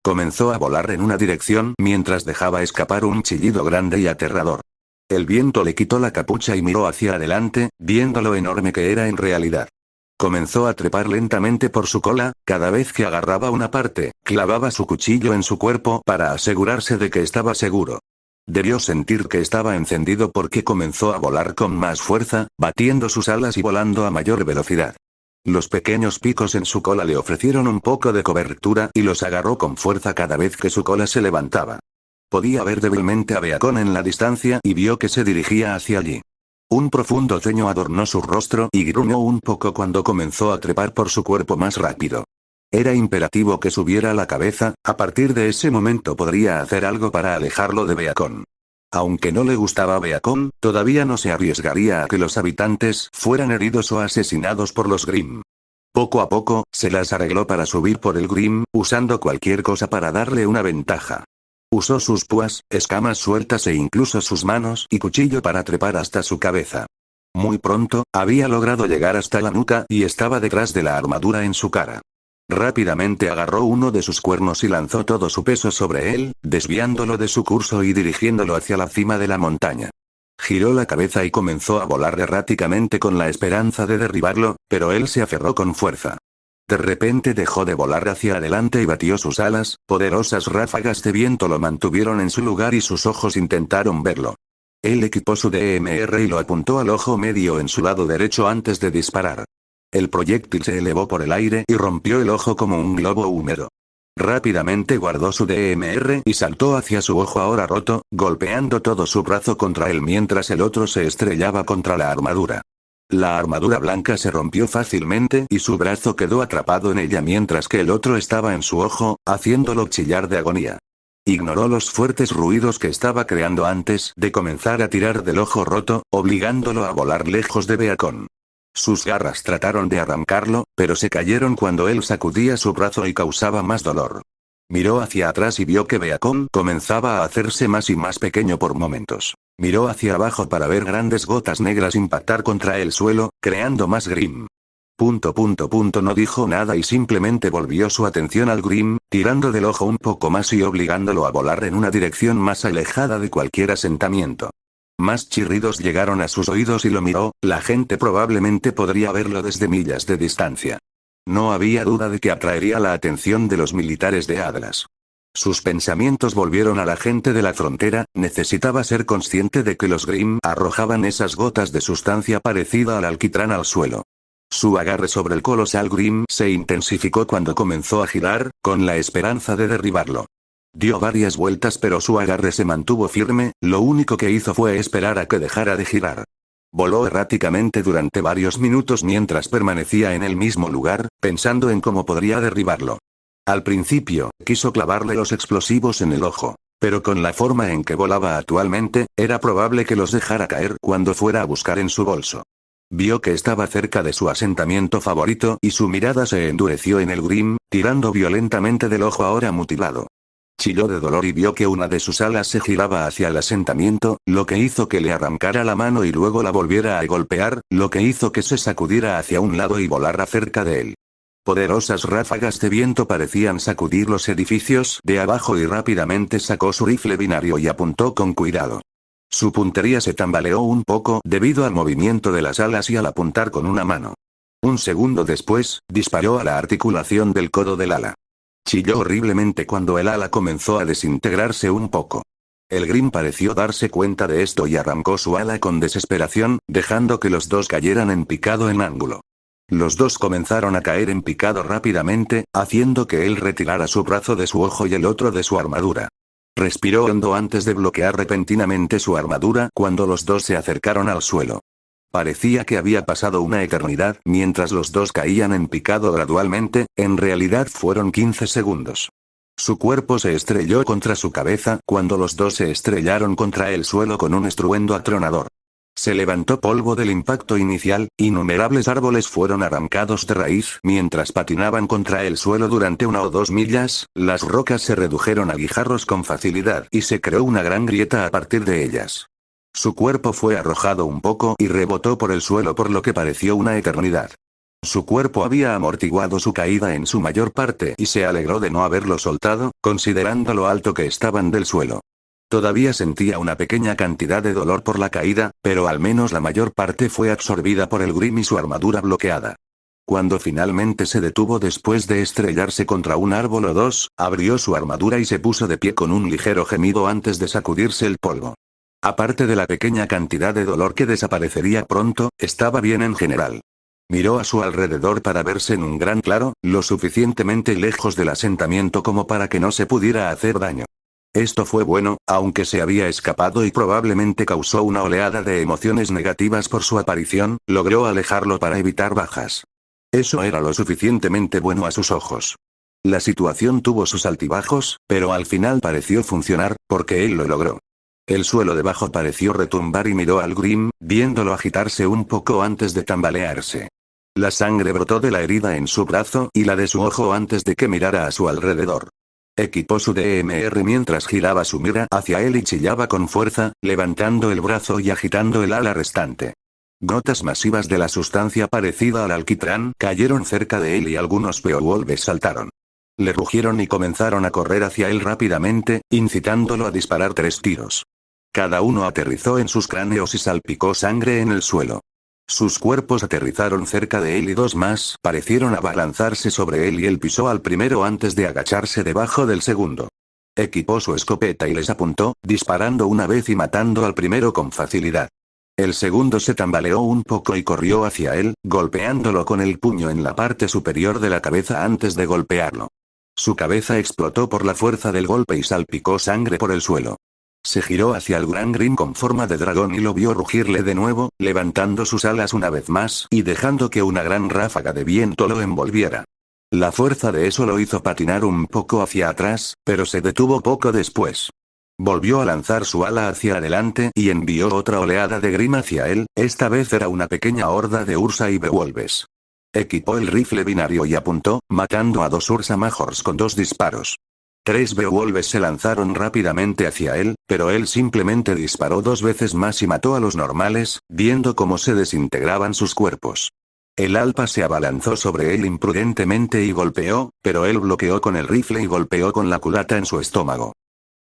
Comenzó a volar en una dirección mientras dejaba escapar un chillido grande y aterrador. El viento le quitó la capucha y miró hacia adelante, viendo lo enorme que era en realidad. Comenzó a trepar lentamente por su cola, cada vez que agarraba una parte, clavaba su cuchillo en su cuerpo para asegurarse de que estaba seguro. Debió sentir que estaba encendido porque comenzó a volar con más fuerza, batiendo sus alas y volando a mayor velocidad. Los pequeños picos en su cola le ofrecieron un poco de cobertura y los agarró con fuerza cada vez que su cola se levantaba. Podía ver débilmente a Beacon en la distancia y vio que se dirigía hacia allí. Un profundo ceño adornó su rostro y gruñó un poco cuando comenzó a trepar por su cuerpo más rápido. Era imperativo que subiera la cabeza, a partir de ese momento podría hacer algo para alejarlo de Beacon. Aunque no le gustaba Beacon, todavía no se arriesgaría a que los habitantes fueran heridos o asesinados por los Grimm. Poco a poco, se las arregló para subir por el Grimm, usando cualquier cosa para darle una ventaja. Usó sus púas, escamas sueltas e incluso sus manos y cuchillo para trepar hasta su cabeza. Muy pronto, había logrado llegar hasta la nuca y estaba detrás de la armadura en su cara. Rápidamente agarró uno de sus cuernos y lanzó todo su peso sobre él, desviándolo de su curso y dirigiéndolo hacia la cima de la montaña. Giró la cabeza y comenzó a volar erráticamente con la esperanza de derribarlo, pero él se aferró con fuerza. De repente dejó de volar hacia adelante y batió sus alas, poderosas ráfagas de viento lo mantuvieron en su lugar y sus ojos intentaron verlo. Él equipó su DMR y lo apuntó al ojo medio en su lado derecho antes de disparar. El proyectil se elevó por el aire y rompió el ojo como un globo húmedo. Rápidamente guardó su DMR y saltó hacia su ojo ahora roto, golpeando todo su brazo contra él mientras el otro se estrellaba contra la armadura. La armadura blanca se rompió fácilmente y su brazo quedó atrapado en ella mientras que el otro estaba en su ojo, haciéndolo chillar de agonía. Ignoró los fuertes ruidos que estaba creando antes de comenzar a tirar del ojo roto, obligándolo a volar lejos de Beacon. Sus garras trataron de arrancarlo, pero se cayeron cuando él sacudía su brazo y causaba más dolor. Miró hacia atrás y vio que Beacon comenzaba a hacerse más y más pequeño por momentos. Miró hacia abajo para ver grandes gotas negras impactar contra el suelo, creando más Grimm. No dijo nada y simplemente volvió su atención al Grimm, tirando del ojo un poco más y obligándolo a volar en una dirección más alejada de cualquier asentamiento. Más chirridos llegaron a sus oídos y lo miró, la gente probablemente podría verlo desde millas de distancia. No había duda de que atraería la atención de los militares de Atlas. Sus pensamientos volvieron a la gente de la frontera, necesitaba ser consciente de que los Grimm arrojaban esas gotas de sustancia parecida al alquitrán al suelo. Su agarre sobre el colosal Grimm se intensificó cuando comenzó a girar, con la esperanza de derribarlo. Dio varias vueltas pero su agarre se mantuvo firme, lo único que hizo fue esperar a que dejara de girar. Voló erráticamente durante varios minutos mientras permanecía en el mismo lugar, pensando en cómo podría derribarlo. Al principio, quiso clavarle los explosivos en el ojo, pero con la forma en que volaba actualmente, era probable que los dejara caer cuando fuera a buscar en su bolso. Vio que estaba cerca de su asentamiento favorito y su mirada se endureció en el Grimm, tirando violentamente del ojo ahora mutilado. Chilló de dolor y vio que una de sus alas se giraba hacia el asentamiento, lo que hizo que le arrancara la mano y luego la volviera a golpear, lo que hizo que se sacudiera hacia un lado y volara cerca de él. Poderosas ráfagas de viento parecían sacudir los edificios de abajo y rápidamente sacó su rifle binario y apuntó con cuidado. Su puntería se tambaleó un poco debido al movimiento de las alas y al apuntar con una mano. Un segundo después, disparó a la articulación del codo del ala. Chilló horriblemente cuando el ala comenzó a desintegrarse un poco. El Grimm pareció darse cuenta de esto y arrancó su ala con desesperación, dejando que los dos cayeran en picado en ángulo. Los dos comenzaron a caer en picado rápidamente, haciendo que él retirara su brazo de su ojo y el otro de su armadura. Respiró hondo antes de bloquear repentinamente su armadura cuando los dos se acercaron al suelo. Parecía que había pasado una eternidad mientras los dos caían en picado gradualmente, en realidad fueron 15 segundos. Su cuerpo se estrelló contra su cabeza cuando los dos se estrellaron contra el suelo con un estruendo atronador. Se levantó polvo del impacto inicial, innumerables árboles fueron arrancados de raíz mientras patinaban contra el suelo durante 1 o 2 millas, las rocas se redujeron a guijarros con facilidad y se creó una gran grieta a partir de ellas. Su cuerpo fue arrojado un poco y rebotó por el suelo por lo que pareció una eternidad. Su cuerpo había amortiguado su caída en su mayor parte y se alegró de no haberlo soltado, considerando lo alto que estaban del suelo. Todavía sentía una pequeña cantidad de dolor por la caída, pero al menos la mayor parte fue absorbida por el Grimm y su armadura bloqueada. Cuando finalmente se detuvo después de estrellarse contra un árbol o dos, abrió su armadura y se puso de pie con un ligero gemido antes de sacudirse el polvo. Aparte de la pequeña cantidad de dolor que desaparecería pronto, estaba bien en general. Miró a su alrededor para verse en un gran claro, lo suficientemente lejos del asentamiento como para que no se pudiera hacer daño. Esto fue bueno, aunque se había escapado y probablemente causó una oleada de emociones negativas por su aparición, logró alejarlo para evitar bajas. Eso era lo suficientemente bueno a sus ojos. La situación tuvo sus altibajos, pero al final pareció funcionar, porque él lo logró. El suelo debajo pareció retumbar y miró al Grimm, viéndolo agitarse un poco antes de tambalearse. La sangre brotó de la herida en su brazo y la de su ojo antes de que mirara a su alrededor. Equipó su DMR mientras giraba su mira hacia él y chillaba con fuerza, levantando el brazo y agitando el ala restante. Gotas masivas de la sustancia parecida al alquitrán cayeron cerca de él y algunos Beowulfes saltaron. Le rugieron y comenzaron a correr hacia él rápidamente, incitándolo a disparar 3 tiros. Cada uno aterrizó en sus cráneos y salpicó sangre en el suelo. Sus cuerpos aterrizaron cerca de él y 2 más parecieron abalanzarse sobre él y él pisó al primero antes de agacharse debajo del segundo. Equipó su escopeta y les apuntó, disparando una vez y matando al primero con facilidad. El segundo se tambaleó un poco y corrió hacia él, golpeándolo con el puño en la parte superior de la cabeza antes de golpearlo. Su cabeza explotó por la fuerza del golpe y salpicó sangre por el suelo. Se giró hacia el gran Grimm con forma de dragón y lo vio rugirle de nuevo, levantando sus alas una vez más y dejando que una gran ráfaga de viento lo envolviera. La fuerza de eso lo hizo patinar un poco hacia atrás, pero se detuvo poco después. Volvió a lanzar su ala hacia adelante y envió otra oleada de Grimm hacia él, esta vez era una pequeña horda de Ursa y Beowulfes. Equipó el rifle binario y apuntó, matando a 2 Ursa Majors con 2 disparos. 3 Beowulfes se lanzaron rápidamente hacia él, pero él simplemente disparó 2 veces más y mató a los normales, viendo cómo se desintegraban sus cuerpos. El alpa se abalanzó sobre él imprudentemente y golpeó, pero él bloqueó con el rifle y golpeó con la culata en su estómago.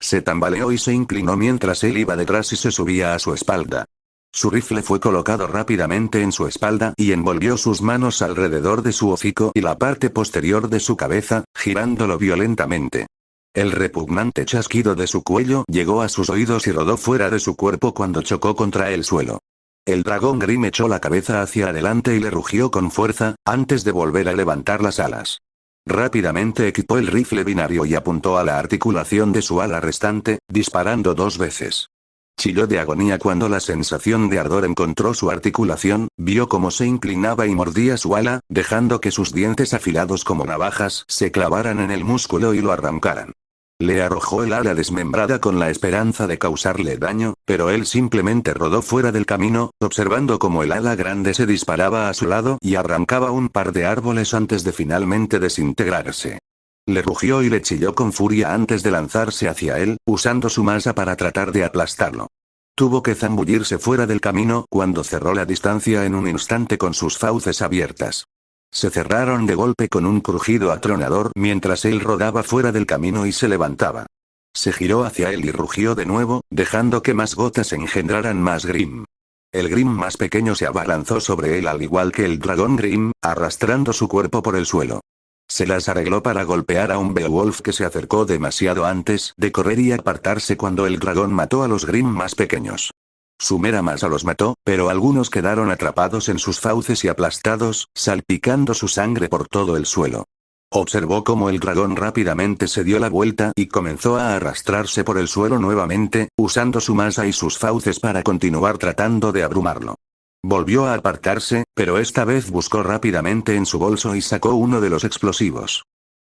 Se tambaleó y se inclinó mientras él iba detrás y se subía a su espalda. Su rifle fue colocado rápidamente en su espalda y envolvió sus manos alrededor de su hocico y la parte posterior de su cabeza, girándolo violentamente. El repugnante chasquido de su cuello llegó a sus oídos y rodó fuera de su cuerpo cuando chocó contra el suelo. El dragón Grimm echó la cabeza hacia adelante y le rugió con fuerza, antes de volver a levantar las alas. Rápidamente equipó el rifle binario y apuntó a la articulación de su ala restante, disparando 2 veces. Chilló de agonía cuando la sensación de ardor encontró su articulación, vio cómo se inclinaba y mordía su ala, dejando que sus dientes afilados como navajas se clavaran en el músculo y lo arrancaran. Le arrojó el ala desmembrada con la esperanza de causarle daño, pero él simplemente rodó fuera del camino, observando cómo el ala grande se disparaba a su lado y arrancaba un par de árboles antes de finalmente desintegrarse. Le rugió y le chilló con furia antes de lanzarse hacia él, usando su masa para tratar de aplastarlo. Tuvo que zambullirse fuera del camino cuando cerró la distancia en un instante con sus fauces abiertas. Se cerraron de golpe con un crujido atronador mientras él rodaba fuera del camino y se levantaba. Se giró hacia él y rugió de nuevo, dejando que más gotas engendraran más Grimm. El Grimm más pequeño se abalanzó sobre él al igual que el dragón Grimm, arrastrando su cuerpo por el suelo. Se las arregló para golpear a un Beowulf que se acercó demasiado antes de correr y apartarse cuando el dragón mató a los Grimm más pequeños. Su mera masa los mató, pero algunos quedaron atrapados en sus fauces y aplastados, salpicando su sangre por todo el suelo. Observó cómo el dragón rápidamente se dio la vuelta y comenzó a arrastrarse por el suelo nuevamente, usando su masa y sus fauces para continuar tratando de abrumarlo. Volvió a apartarse, pero esta vez buscó rápidamente en su bolso y sacó uno de los explosivos.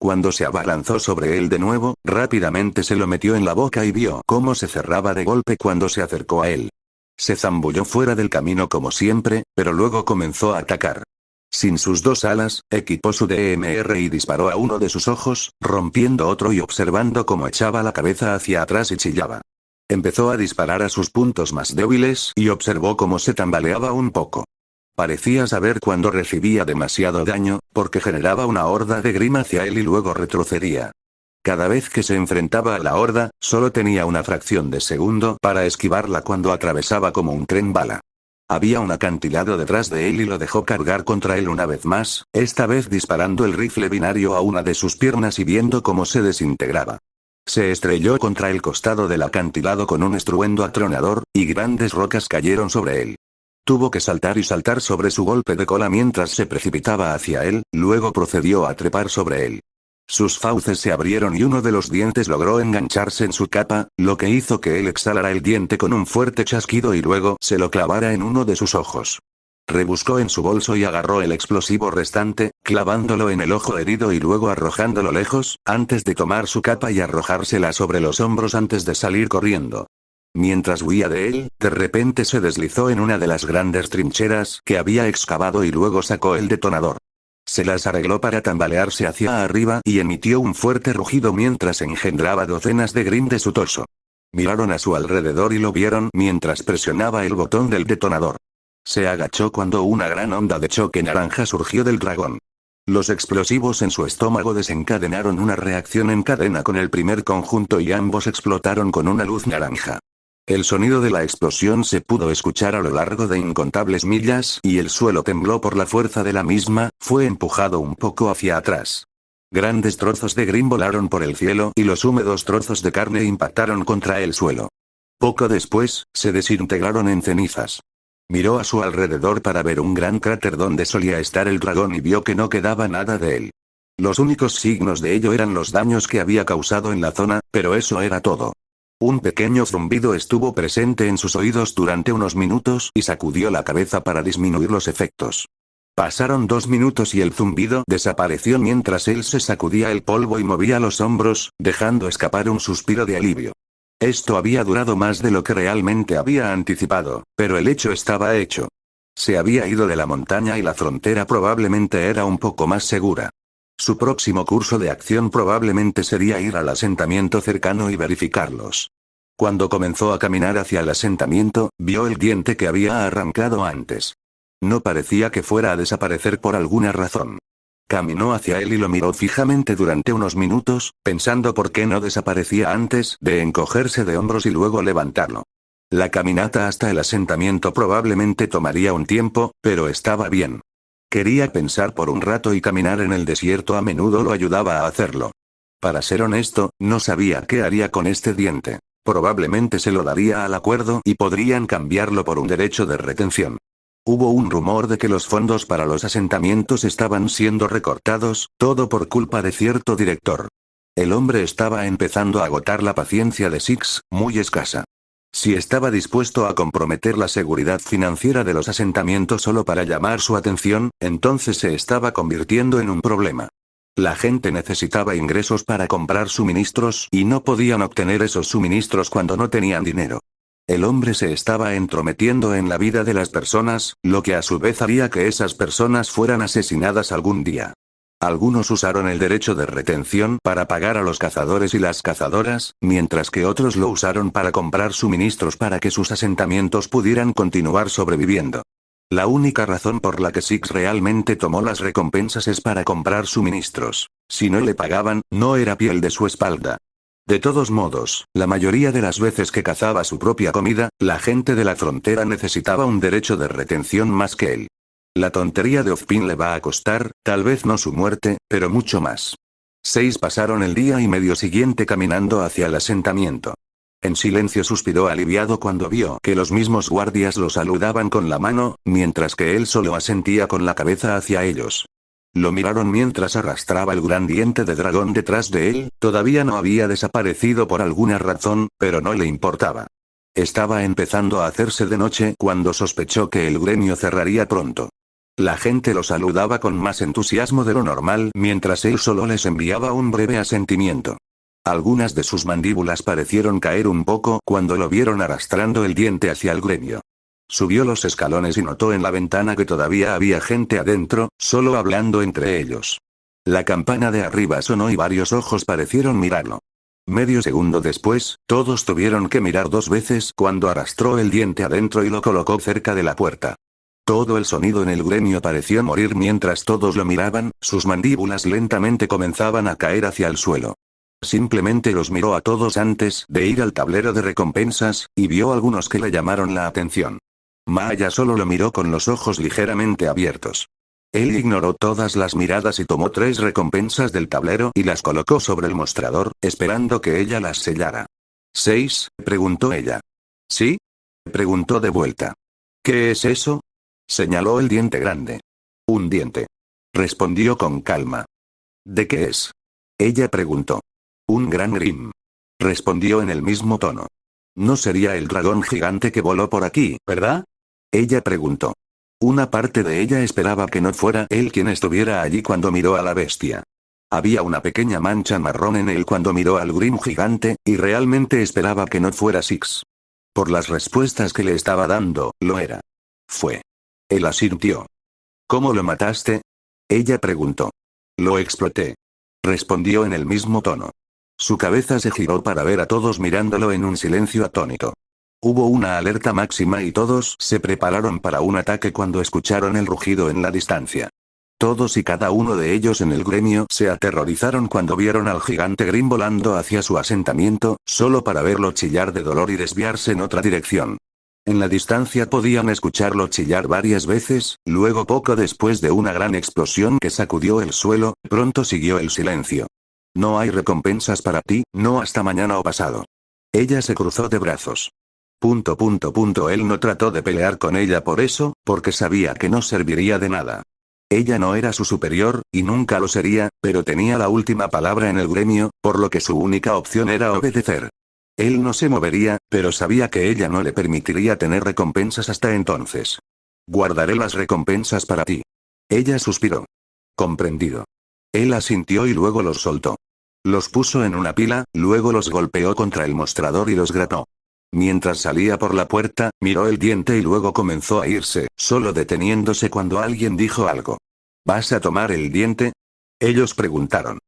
Cuando se abalanzó sobre él de nuevo, rápidamente se lo metió en la boca y vio cómo se cerraba de golpe cuando se acercó a él. Se zambulló fuera del camino como siempre, pero luego comenzó a atacar. Sin sus 2 alas, equipó su DMR y disparó a uno de sus ojos, rompiendo otro y observando cómo echaba la cabeza hacia atrás y chillaba. Empezó a disparar a sus puntos más débiles y observó cómo se tambaleaba un poco. Parecía saber cuando recibía demasiado daño, porque generaba una horda de Grimm hacia él y luego retrocedía. Cada vez que se enfrentaba a la horda, solo tenía una fracción de segundo para esquivarla cuando atravesaba como un tren bala. Había un acantilado detrás de él y lo dejó cargar contra él una vez más, esta vez disparando el rifle binario a una de sus piernas y viendo cómo se desintegraba. Se estrelló contra el costado del acantilado con un estruendo atronador, y grandes rocas cayeron sobre él. Tuvo que saltar y saltar sobre su golpe de cola mientras se precipitaba hacia él, luego procedió a trepar sobre él. Sus fauces se abrieron y uno de los dientes logró engancharse en su capa, lo que hizo que él exhalara el diente con un fuerte chasquido y luego se lo clavara en uno de sus ojos. Rebuscó en su bolso y agarró el explosivo restante, clavándolo en el ojo herido y luego arrojándolo lejos, antes de tomar su capa y arrojársela sobre los hombros antes de salir corriendo. Mientras huía de él, de repente se deslizó en una de las grandes trincheras que había excavado y luego sacó el detonador. Se las arregló para tambalearse hacia arriba y emitió un fuerte rugido mientras engendraba docenas de Green de su torso. Miraron a su alrededor y lo vieron mientras presionaba el botón del detonador. Se agachó cuando una gran onda de choque naranja surgió del dragón. Los explosivos en su estómago desencadenaron una reacción en cadena con el primer conjunto y ambos explotaron con una luz naranja. El sonido de la explosión se pudo escuchar a lo largo de incontables millas y el suelo tembló por la fuerza de la misma, fue empujado un poco hacia atrás. Grandes trozos de Green volaron por el cielo y los húmedos trozos de carne impactaron contra el suelo. Poco después, se desintegraron en cenizas. Miró a su alrededor para ver un gran cráter donde solía estar el dragón y vio que no quedaba nada de él. Los únicos signos de ello eran los daños que había causado en la zona, pero eso era todo. Un pequeño zumbido estuvo presente en sus oídos durante unos minutos y sacudió la cabeza para disminuir los efectos. Pasaron 2 minutos y el zumbido desapareció mientras él se sacudía el polvo y movía los hombros, dejando escapar un suspiro de alivio. Esto había durado más de lo que realmente había anticipado, pero el hecho estaba hecho. Se había ido de la montaña y la frontera probablemente era un poco más segura. Su próximo curso de acción probablemente sería ir al asentamiento cercano y verificarlos. Cuando comenzó a caminar hacia el asentamiento, vio el diente que había arrancado antes. No parecía que fuera a desaparecer por alguna razón. Caminó hacia él y lo miró fijamente durante unos minutos, pensando por qué no desaparecía antes de encogerse de hombros y luego levantarlo. La caminata hasta el asentamiento probablemente tomaría un tiempo, pero estaba bien. Quería pensar por un rato y caminar en el desierto a menudo lo ayudaba a hacerlo. Para ser honesto, no sabía qué haría con este diente. Probablemente se lo daría al acuerdo y podrían cambiarlo por un derecho de retención. Hubo un rumor de que los fondos para los asentamientos estaban siendo recortados, todo por culpa de cierto director. El hombre estaba empezando a agotar la paciencia de Six, muy escasa. Si estaba dispuesto a comprometer la seguridad financiera de los asentamientos solo para llamar su atención, entonces se estaba convirtiendo en un problema. La gente necesitaba ingresos para comprar suministros y no podían obtener esos suministros cuando no tenían dinero. El hombre se estaba entrometiendo en la vida de las personas, lo que a su vez haría que esas personas fueran asesinadas algún día. Algunos usaron el derecho de retención para pagar a los cazadores y las cazadoras, mientras que otros lo usaron para comprar suministros para que sus asentamientos pudieran continuar sobreviviendo. La única razón por la que Six realmente tomó las recompensas es para comprar suministros. Si no le pagaban, no era piel de su espalda. De todos modos, la mayoría de las veces que cazaba su propia comida, la gente de la frontera necesitaba un derecho de retención más que él. La tontería de Ozpin le va a costar, tal vez no su muerte, pero mucho más. 6 pasaron el día y medio siguiente caminando hacia el asentamiento. En silencio suspiró aliviado cuando vio que los mismos guardias lo saludaban con la mano, mientras que él solo asentía con la cabeza hacia ellos. Lo miraron mientras arrastraba el gran diente de dragón detrás de él, todavía no había desaparecido por alguna razón, pero no le importaba. Estaba empezando a hacerse de noche cuando sospechó que el gremio cerraría pronto. La gente lo saludaba con más entusiasmo de lo normal mientras él solo les enviaba un breve asentimiento. Algunas de sus mandíbulas parecieron caer un poco cuando lo vieron arrastrando el diente hacia el gremio. Subió los escalones y notó en la ventana que todavía había gente adentro, solo hablando entre ellos. La campana de arriba sonó y varios ojos parecieron mirarlo. Medio segundo después, todos tuvieron que mirar 2 veces cuando arrastró el diente adentro y lo colocó cerca de la puerta. Todo el sonido en el gremio pareció morir mientras todos lo miraban, sus mandíbulas lentamente comenzaban a caer hacia el suelo. Simplemente los miró a todos antes de ir al tablero de recompensas, y vio algunos que le llamaron la atención. Maya solo lo miró con los ojos ligeramente abiertos. Él ignoró todas las miradas y tomó 3 recompensas del tablero y las colocó sobre el mostrador, esperando que ella las sellara. ¿6? Preguntó ella. ¿Sí? Preguntó de vuelta. ¿Qué es eso? Señaló el diente grande. Un diente. Respondió con calma. ¿De qué es? Ella preguntó. Un gran grim. Respondió en el mismo tono. No sería el dragón gigante que voló por aquí, ¿verdad? Ella preguntó. Una parte de ella esperaba que no fuera él quien estuviera allí cuando miró a la bestia. Había una pequeña mancha marrón en él cuando miró al grim gigante, y realmente esperaba que no fuera Six. Por las respuestas que le estaba dando, lo era. Fue. Él asintió. ¿Cómo lo mataste? Ella preguntó. Lo exploté. Respondió en el mismo tono. Su cabeza se giró para ver a todos mirándolo en un silencio atónito. Hubo una alerta máxima y todos se prepararon para un ataque cuando escucharon el rugido en la distancia. Todos y cada uno de ellos en el gremio se aterrorizaron cuando vieron al gigante Grim volando hacia su asentamiento, solo para verlo chillar de dolor y desviarse en otra dirección. En la distancia podían escucharlo chillar varias veces, luego poco después de una gran explosión que sacudió el suelo, pronto siguió el silencio. No hay recompensas para ti, no hasta mañana o pasado. Ella se cruzó de brazos. Él no trató de pelear con ella por eso, porque sabía que no serviría de nada. Ella no era su superior, y nunca lo sería, pero tenía la última palabra en el gremio, por lo que su única opción era obedecer. Él no se movería, pero sabía que ella no le permitiría tener recompensas hasta entonces. Guardaré las recompensas para ti. Ella suspiró. Comprendido. Él asintió y luego los soltó. Los puso en una pila, luego los golpeó contra el mostrador y los grató. Mientras salía por la puerta, miró el diente y luego comenzó a irse, solo deteniéndose cuando alguien dijo algo. ¿Vas a tomar el diente? Ellos preguntaron.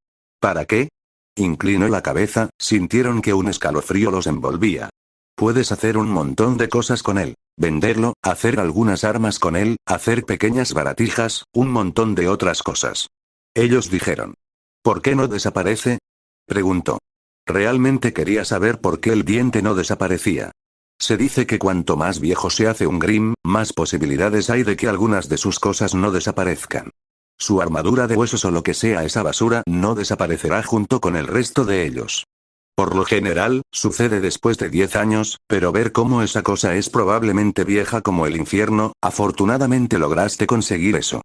¿Para qué? Inclinó la cabeza, sintieron que un escalofrío los envolvía. Puedes hacer un montón de cosas con él. Venderlo, hacer algunas armas con él, hacer pequeñas baratijas, un montón de otras cosas. Ellos dijeron. ¿Por qué no desaparece? Preguntó. Realmente quería saber por qué el diente no desaparecía. Se dice que cuanto más viejo se hace un Grim, más posibilidades hay de que algunas de sus cosas no desaparezcan. Su armadura de huesos o lo que sea esa basura no desaparecerá junto con el resto de ellos. Por lo general, sucede después de 10 años, pero ver cómo esa cosa es probablemente vieja como el infierno, afortunadamente lograste conseguir eso.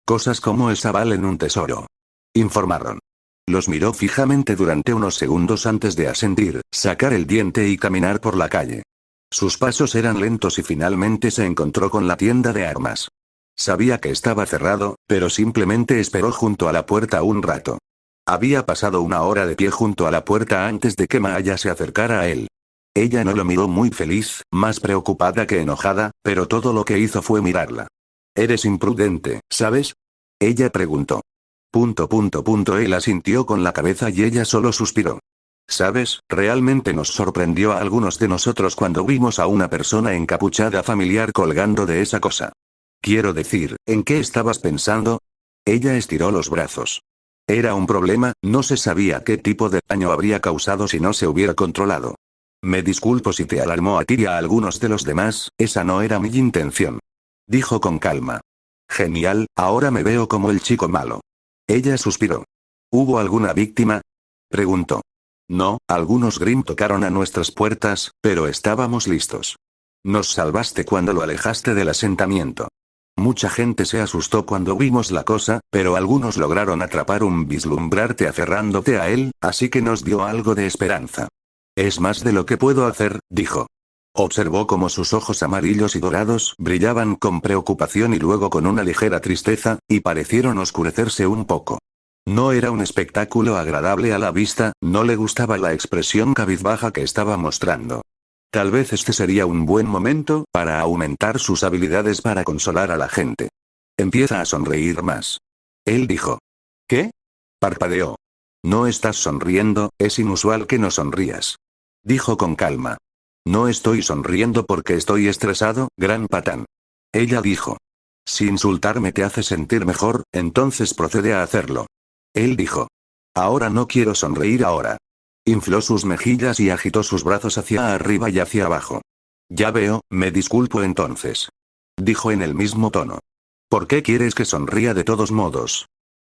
Cosas como esa valen un tesoro. Informaron. Los miró fijamente durante unos segundos antes de asentir, sacar el diente y caminar por la calle. Sus pasos eran lentos y finalmente se encontró con la tienda de armas. Sabía que estaba cerrado, pero simplemente esperó junto a la puerta un rato. Había pasado una hora de pie junto a la puerta antes de que Maya se acercara a él. Ella no lo miró muy feliz, más preocupada que enojada, pero todo lo que hizo fue mirarla. «Eres imprudente, ¿sabes?», ella preguntó. Él asintió con la cabeza y ella solo suspiró. ¿Sabes? Realmente nos sorprendió a algunos de nosotros cuando vimos a una persona encapuchada familiar colgando de esa cosa. Quiero decir, ¿en qué estabas pensando? Ella estiró los brazos. Era un problema, no se sabía qué tipo de daño habría causado si no se hubiera controlado. Me disculpo si te alarmó a ti y a algunos de los demás, esa no era mi intención. Dijo con calma. Genial, ahora me veo como el chico malo. Ella suspiró. ¿Hubo alguna víctima? Preguntó. No, algunos Grim tocaron a nuestras puertas, pero estábamos listos. Nos salvaste cuando lo alejaste del asentamiento. Mucha gente se asustó cuando vimos la cosa, pero algunos lograron atrapar un vislumbrarte aferrándote a él, así que nos dio algo de esperanza. Es más de lo que puedo hacer, dijo. Observó cómo sus ojos amarillos y dorados brillaban con preocupación y luego con una ligera tristeza, y parecieron oscurecerse un poco. No era un espectáculo agradable a la vista, no le gustaba la expresión cabizbaja que estaba mostrando. Tal vez este sería un buen momento para aumentar sus habilidades para consolar a la gente. Empieza a sonreír más. Él dijo. ¿Qué? Parpadeó. No estás sonriendo, es inusual que no sonrías. Dijo con calma. No estoy sonriendo porque estoy estresado, gran patán. Ella dijo. Si insultarme te hace sentir mejor, entonces procede a hacerlo. Él dijo. Ahora no quiero sonreír ahora. Infló sus mejillas y agitó sus brazos hacia arriba y hacia abajo. Ya veo, me disculpo entonces. dijo en el mismo tono. ¿Por qué quieres que sonría de todos modos?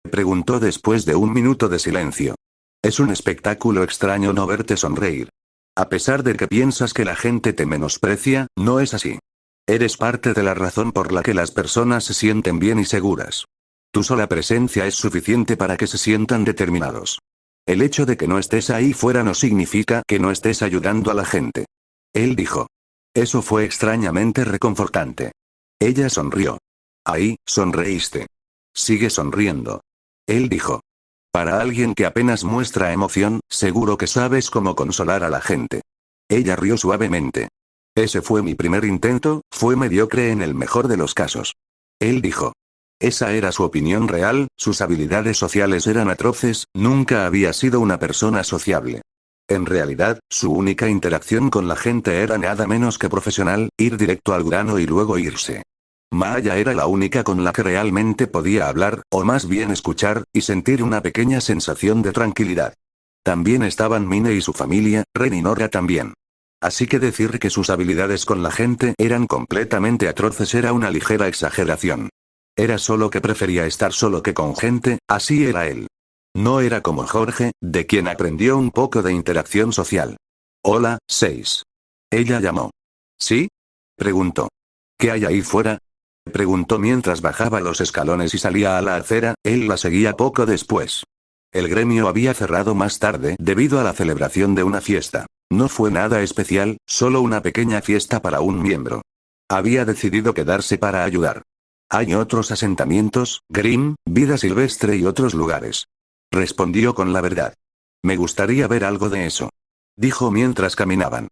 Preguntó después de un minuto de silencio. Es un espectáculo extraño no verte sonreír. A pesar de que piensas que la gente te menosprecia, no es así. Eres parte de la razón por la que las personas se sienten bien y seguras. Tu sola presencia es suficiente para que se sientan determinados. El hecho de que no estés ahí fuera no significa que no estés ayudando a la gente. Él dijo. Eso fue extrañamente reconfortante. Ella sonrió. Ahí, sonreíste. Sigue sonriendo. Él dijo. Para alguien que apenas muestra emoción, seguro que sabes cómo consolar a la gente. Ella rió suavemente. Ese fue mi primer intento, fue mediocre en el mejor de los casos. Él dijo. Esa era su opinión real, sus habilidades sociales eran atroces, nunca había sido una persona sociable. En realidad, su única interacción con la gente era nada menos que profesional, ir directo al grano y luego irse. Maya era la única con la que realmente podía hablar, o más bien escuchar, y sentir una pequeña sensación de tranquilidad. También estaban Mine y su familia, Ren y Nora también. Así que decir que sus habilidades con la gente eran completamente atroces era una ligera exageración. Era solo que prefería estar solo que con gente, así era él. No era como Jorge, de quien aprendió un poco de interacción social. Hola, 6. Ella llamó. ¿Sí? Preguntó. ¿Qué hay ahí fuera? Preguntó mientras bajaba los escalones y salía a la acera, él la seguía poco después. El gremio había cerrado más tarde debido a la celebración de una fiesta. No fue nada especial, solo una pequeña fiesta para un miembro. Había decidido quedarse para ayudar. Hay otros asentamientos, Grimm, Vida Silvestre y otros lugares. Respondió con la verdad. Me gustaría ver algo de eso. Dijo mientras caminaban.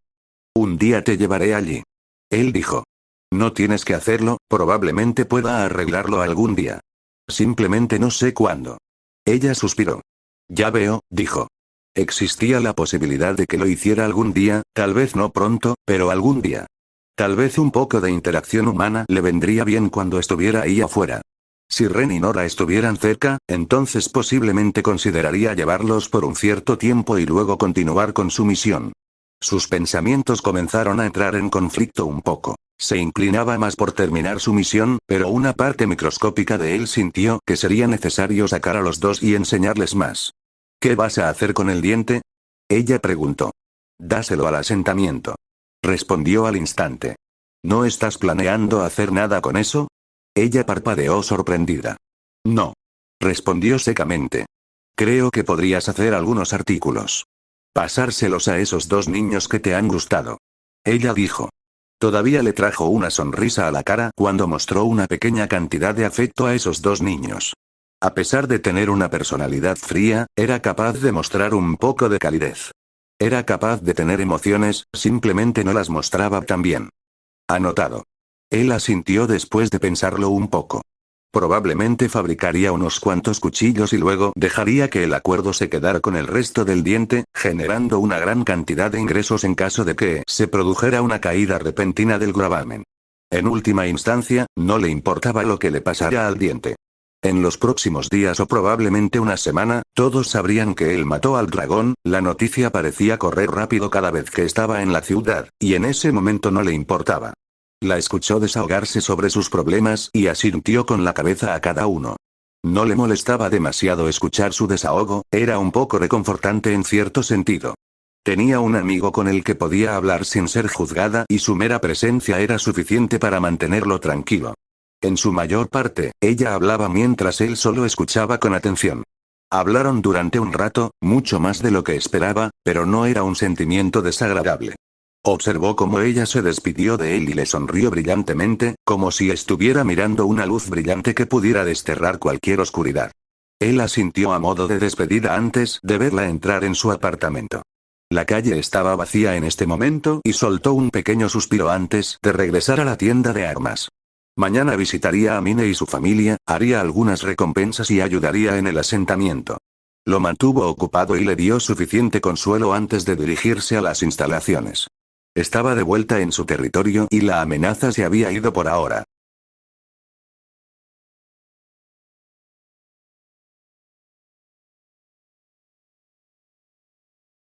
Un día te llevaré allí. Él dijo. No tienes que hacerlo, probablemente pueda arreglarlo algún día. Simplemente no sé cuándo. Ella suspiró. Ya veo, dijo. Existía la posibilidad de que lo hiciera algún día, tal vez no pronto, pero algún día. Tal vez un poco de interacción humana le vendría bien cuando estuviera ahí afuera. Si Ren y Nora estuvieran cerca, entonces posiblemente consideraría llevarlos por un cierto tiempo y luego continuar con su misión. Sus pensamientos comenzaron a entrar en conflicto un poco. Se inclinaba más por terminar su misión, pero una parte microscópica de él sintió que sería necesario sacar a los dos y enseñarles más. ¿Qué vas a hacer con el diente? Ella preguntó. Dáselo al asentamiento. Respondió al instante. ¿No estás planeando hacer nada con eso? Ella parpadeó sorprendida. No. Respondió secamente. Creo que podrías hacer algunos artículos. Pasárselos a esos dos niños que te han gustado. Ella dijo. Todavía le trajo una sonrisa a la cara cuando mostró una pequeña cantidad de afecto a esos dos niños. A pesar de tener una personalidad fría, era capaz de mostrar un poco de calidez. Era capaz de tener emociones, simplemente no las mostraba tan bien. Anotado. Él asintió después de pensarlo un poco. Probablemente fabricaría unos cuantos cuchillos y luego dejaría que el acuerdo se quedara con el resto del diente, generando una gran cantidad de ingresos en caso de que se produjera una caída repentina del gravamen. En última instancia, no le importaba lo que le pasara al diente. En los próximos días o probablemente una semana, todos sabrían que él mató al dragón, la noticia parecía correr rápido cada vez que estaba en la ciudad, y en ese momento no le importaba. La escuchó desahogarse sobre sus problemas y asintió con la cabeza a cada uno. No le molestaba demasiado escuchar su desahogo, era un poco reconfortante en cierto sentido. Tenía un amigo con el que podía hablar sin ser juzgada y su mera presencia era suficiente para mantenerlo tranquilo. En su mayor parte, ella hablaba mientras él solo escuchaba con atención. Hablaron durante un rato, mucho más de lo que esperaba, pero no era un sentimiento desagradable. Observó cómo ella se despidió de él y le sonrió brillantemente, como si estuviera mirando una luz brillante que pudiera desterrar cualquier oscuridad. Él asintió a modo de despedida antes de verla entrar en su apartamento. La calle estaba vacía en este momento y soltó un pequeño suspiro antes de regresar a la tienda de armas. Mañana visitaría a Mine y su familia, haría algunas recompensas y ayudaría en el asentamiento. Lo mantuvo ocupado y le dio suficiente consuelo antes de dirigirse a las instalaciones. Estaba de vuelta en su territorio y la amenaza se había ido por ahora.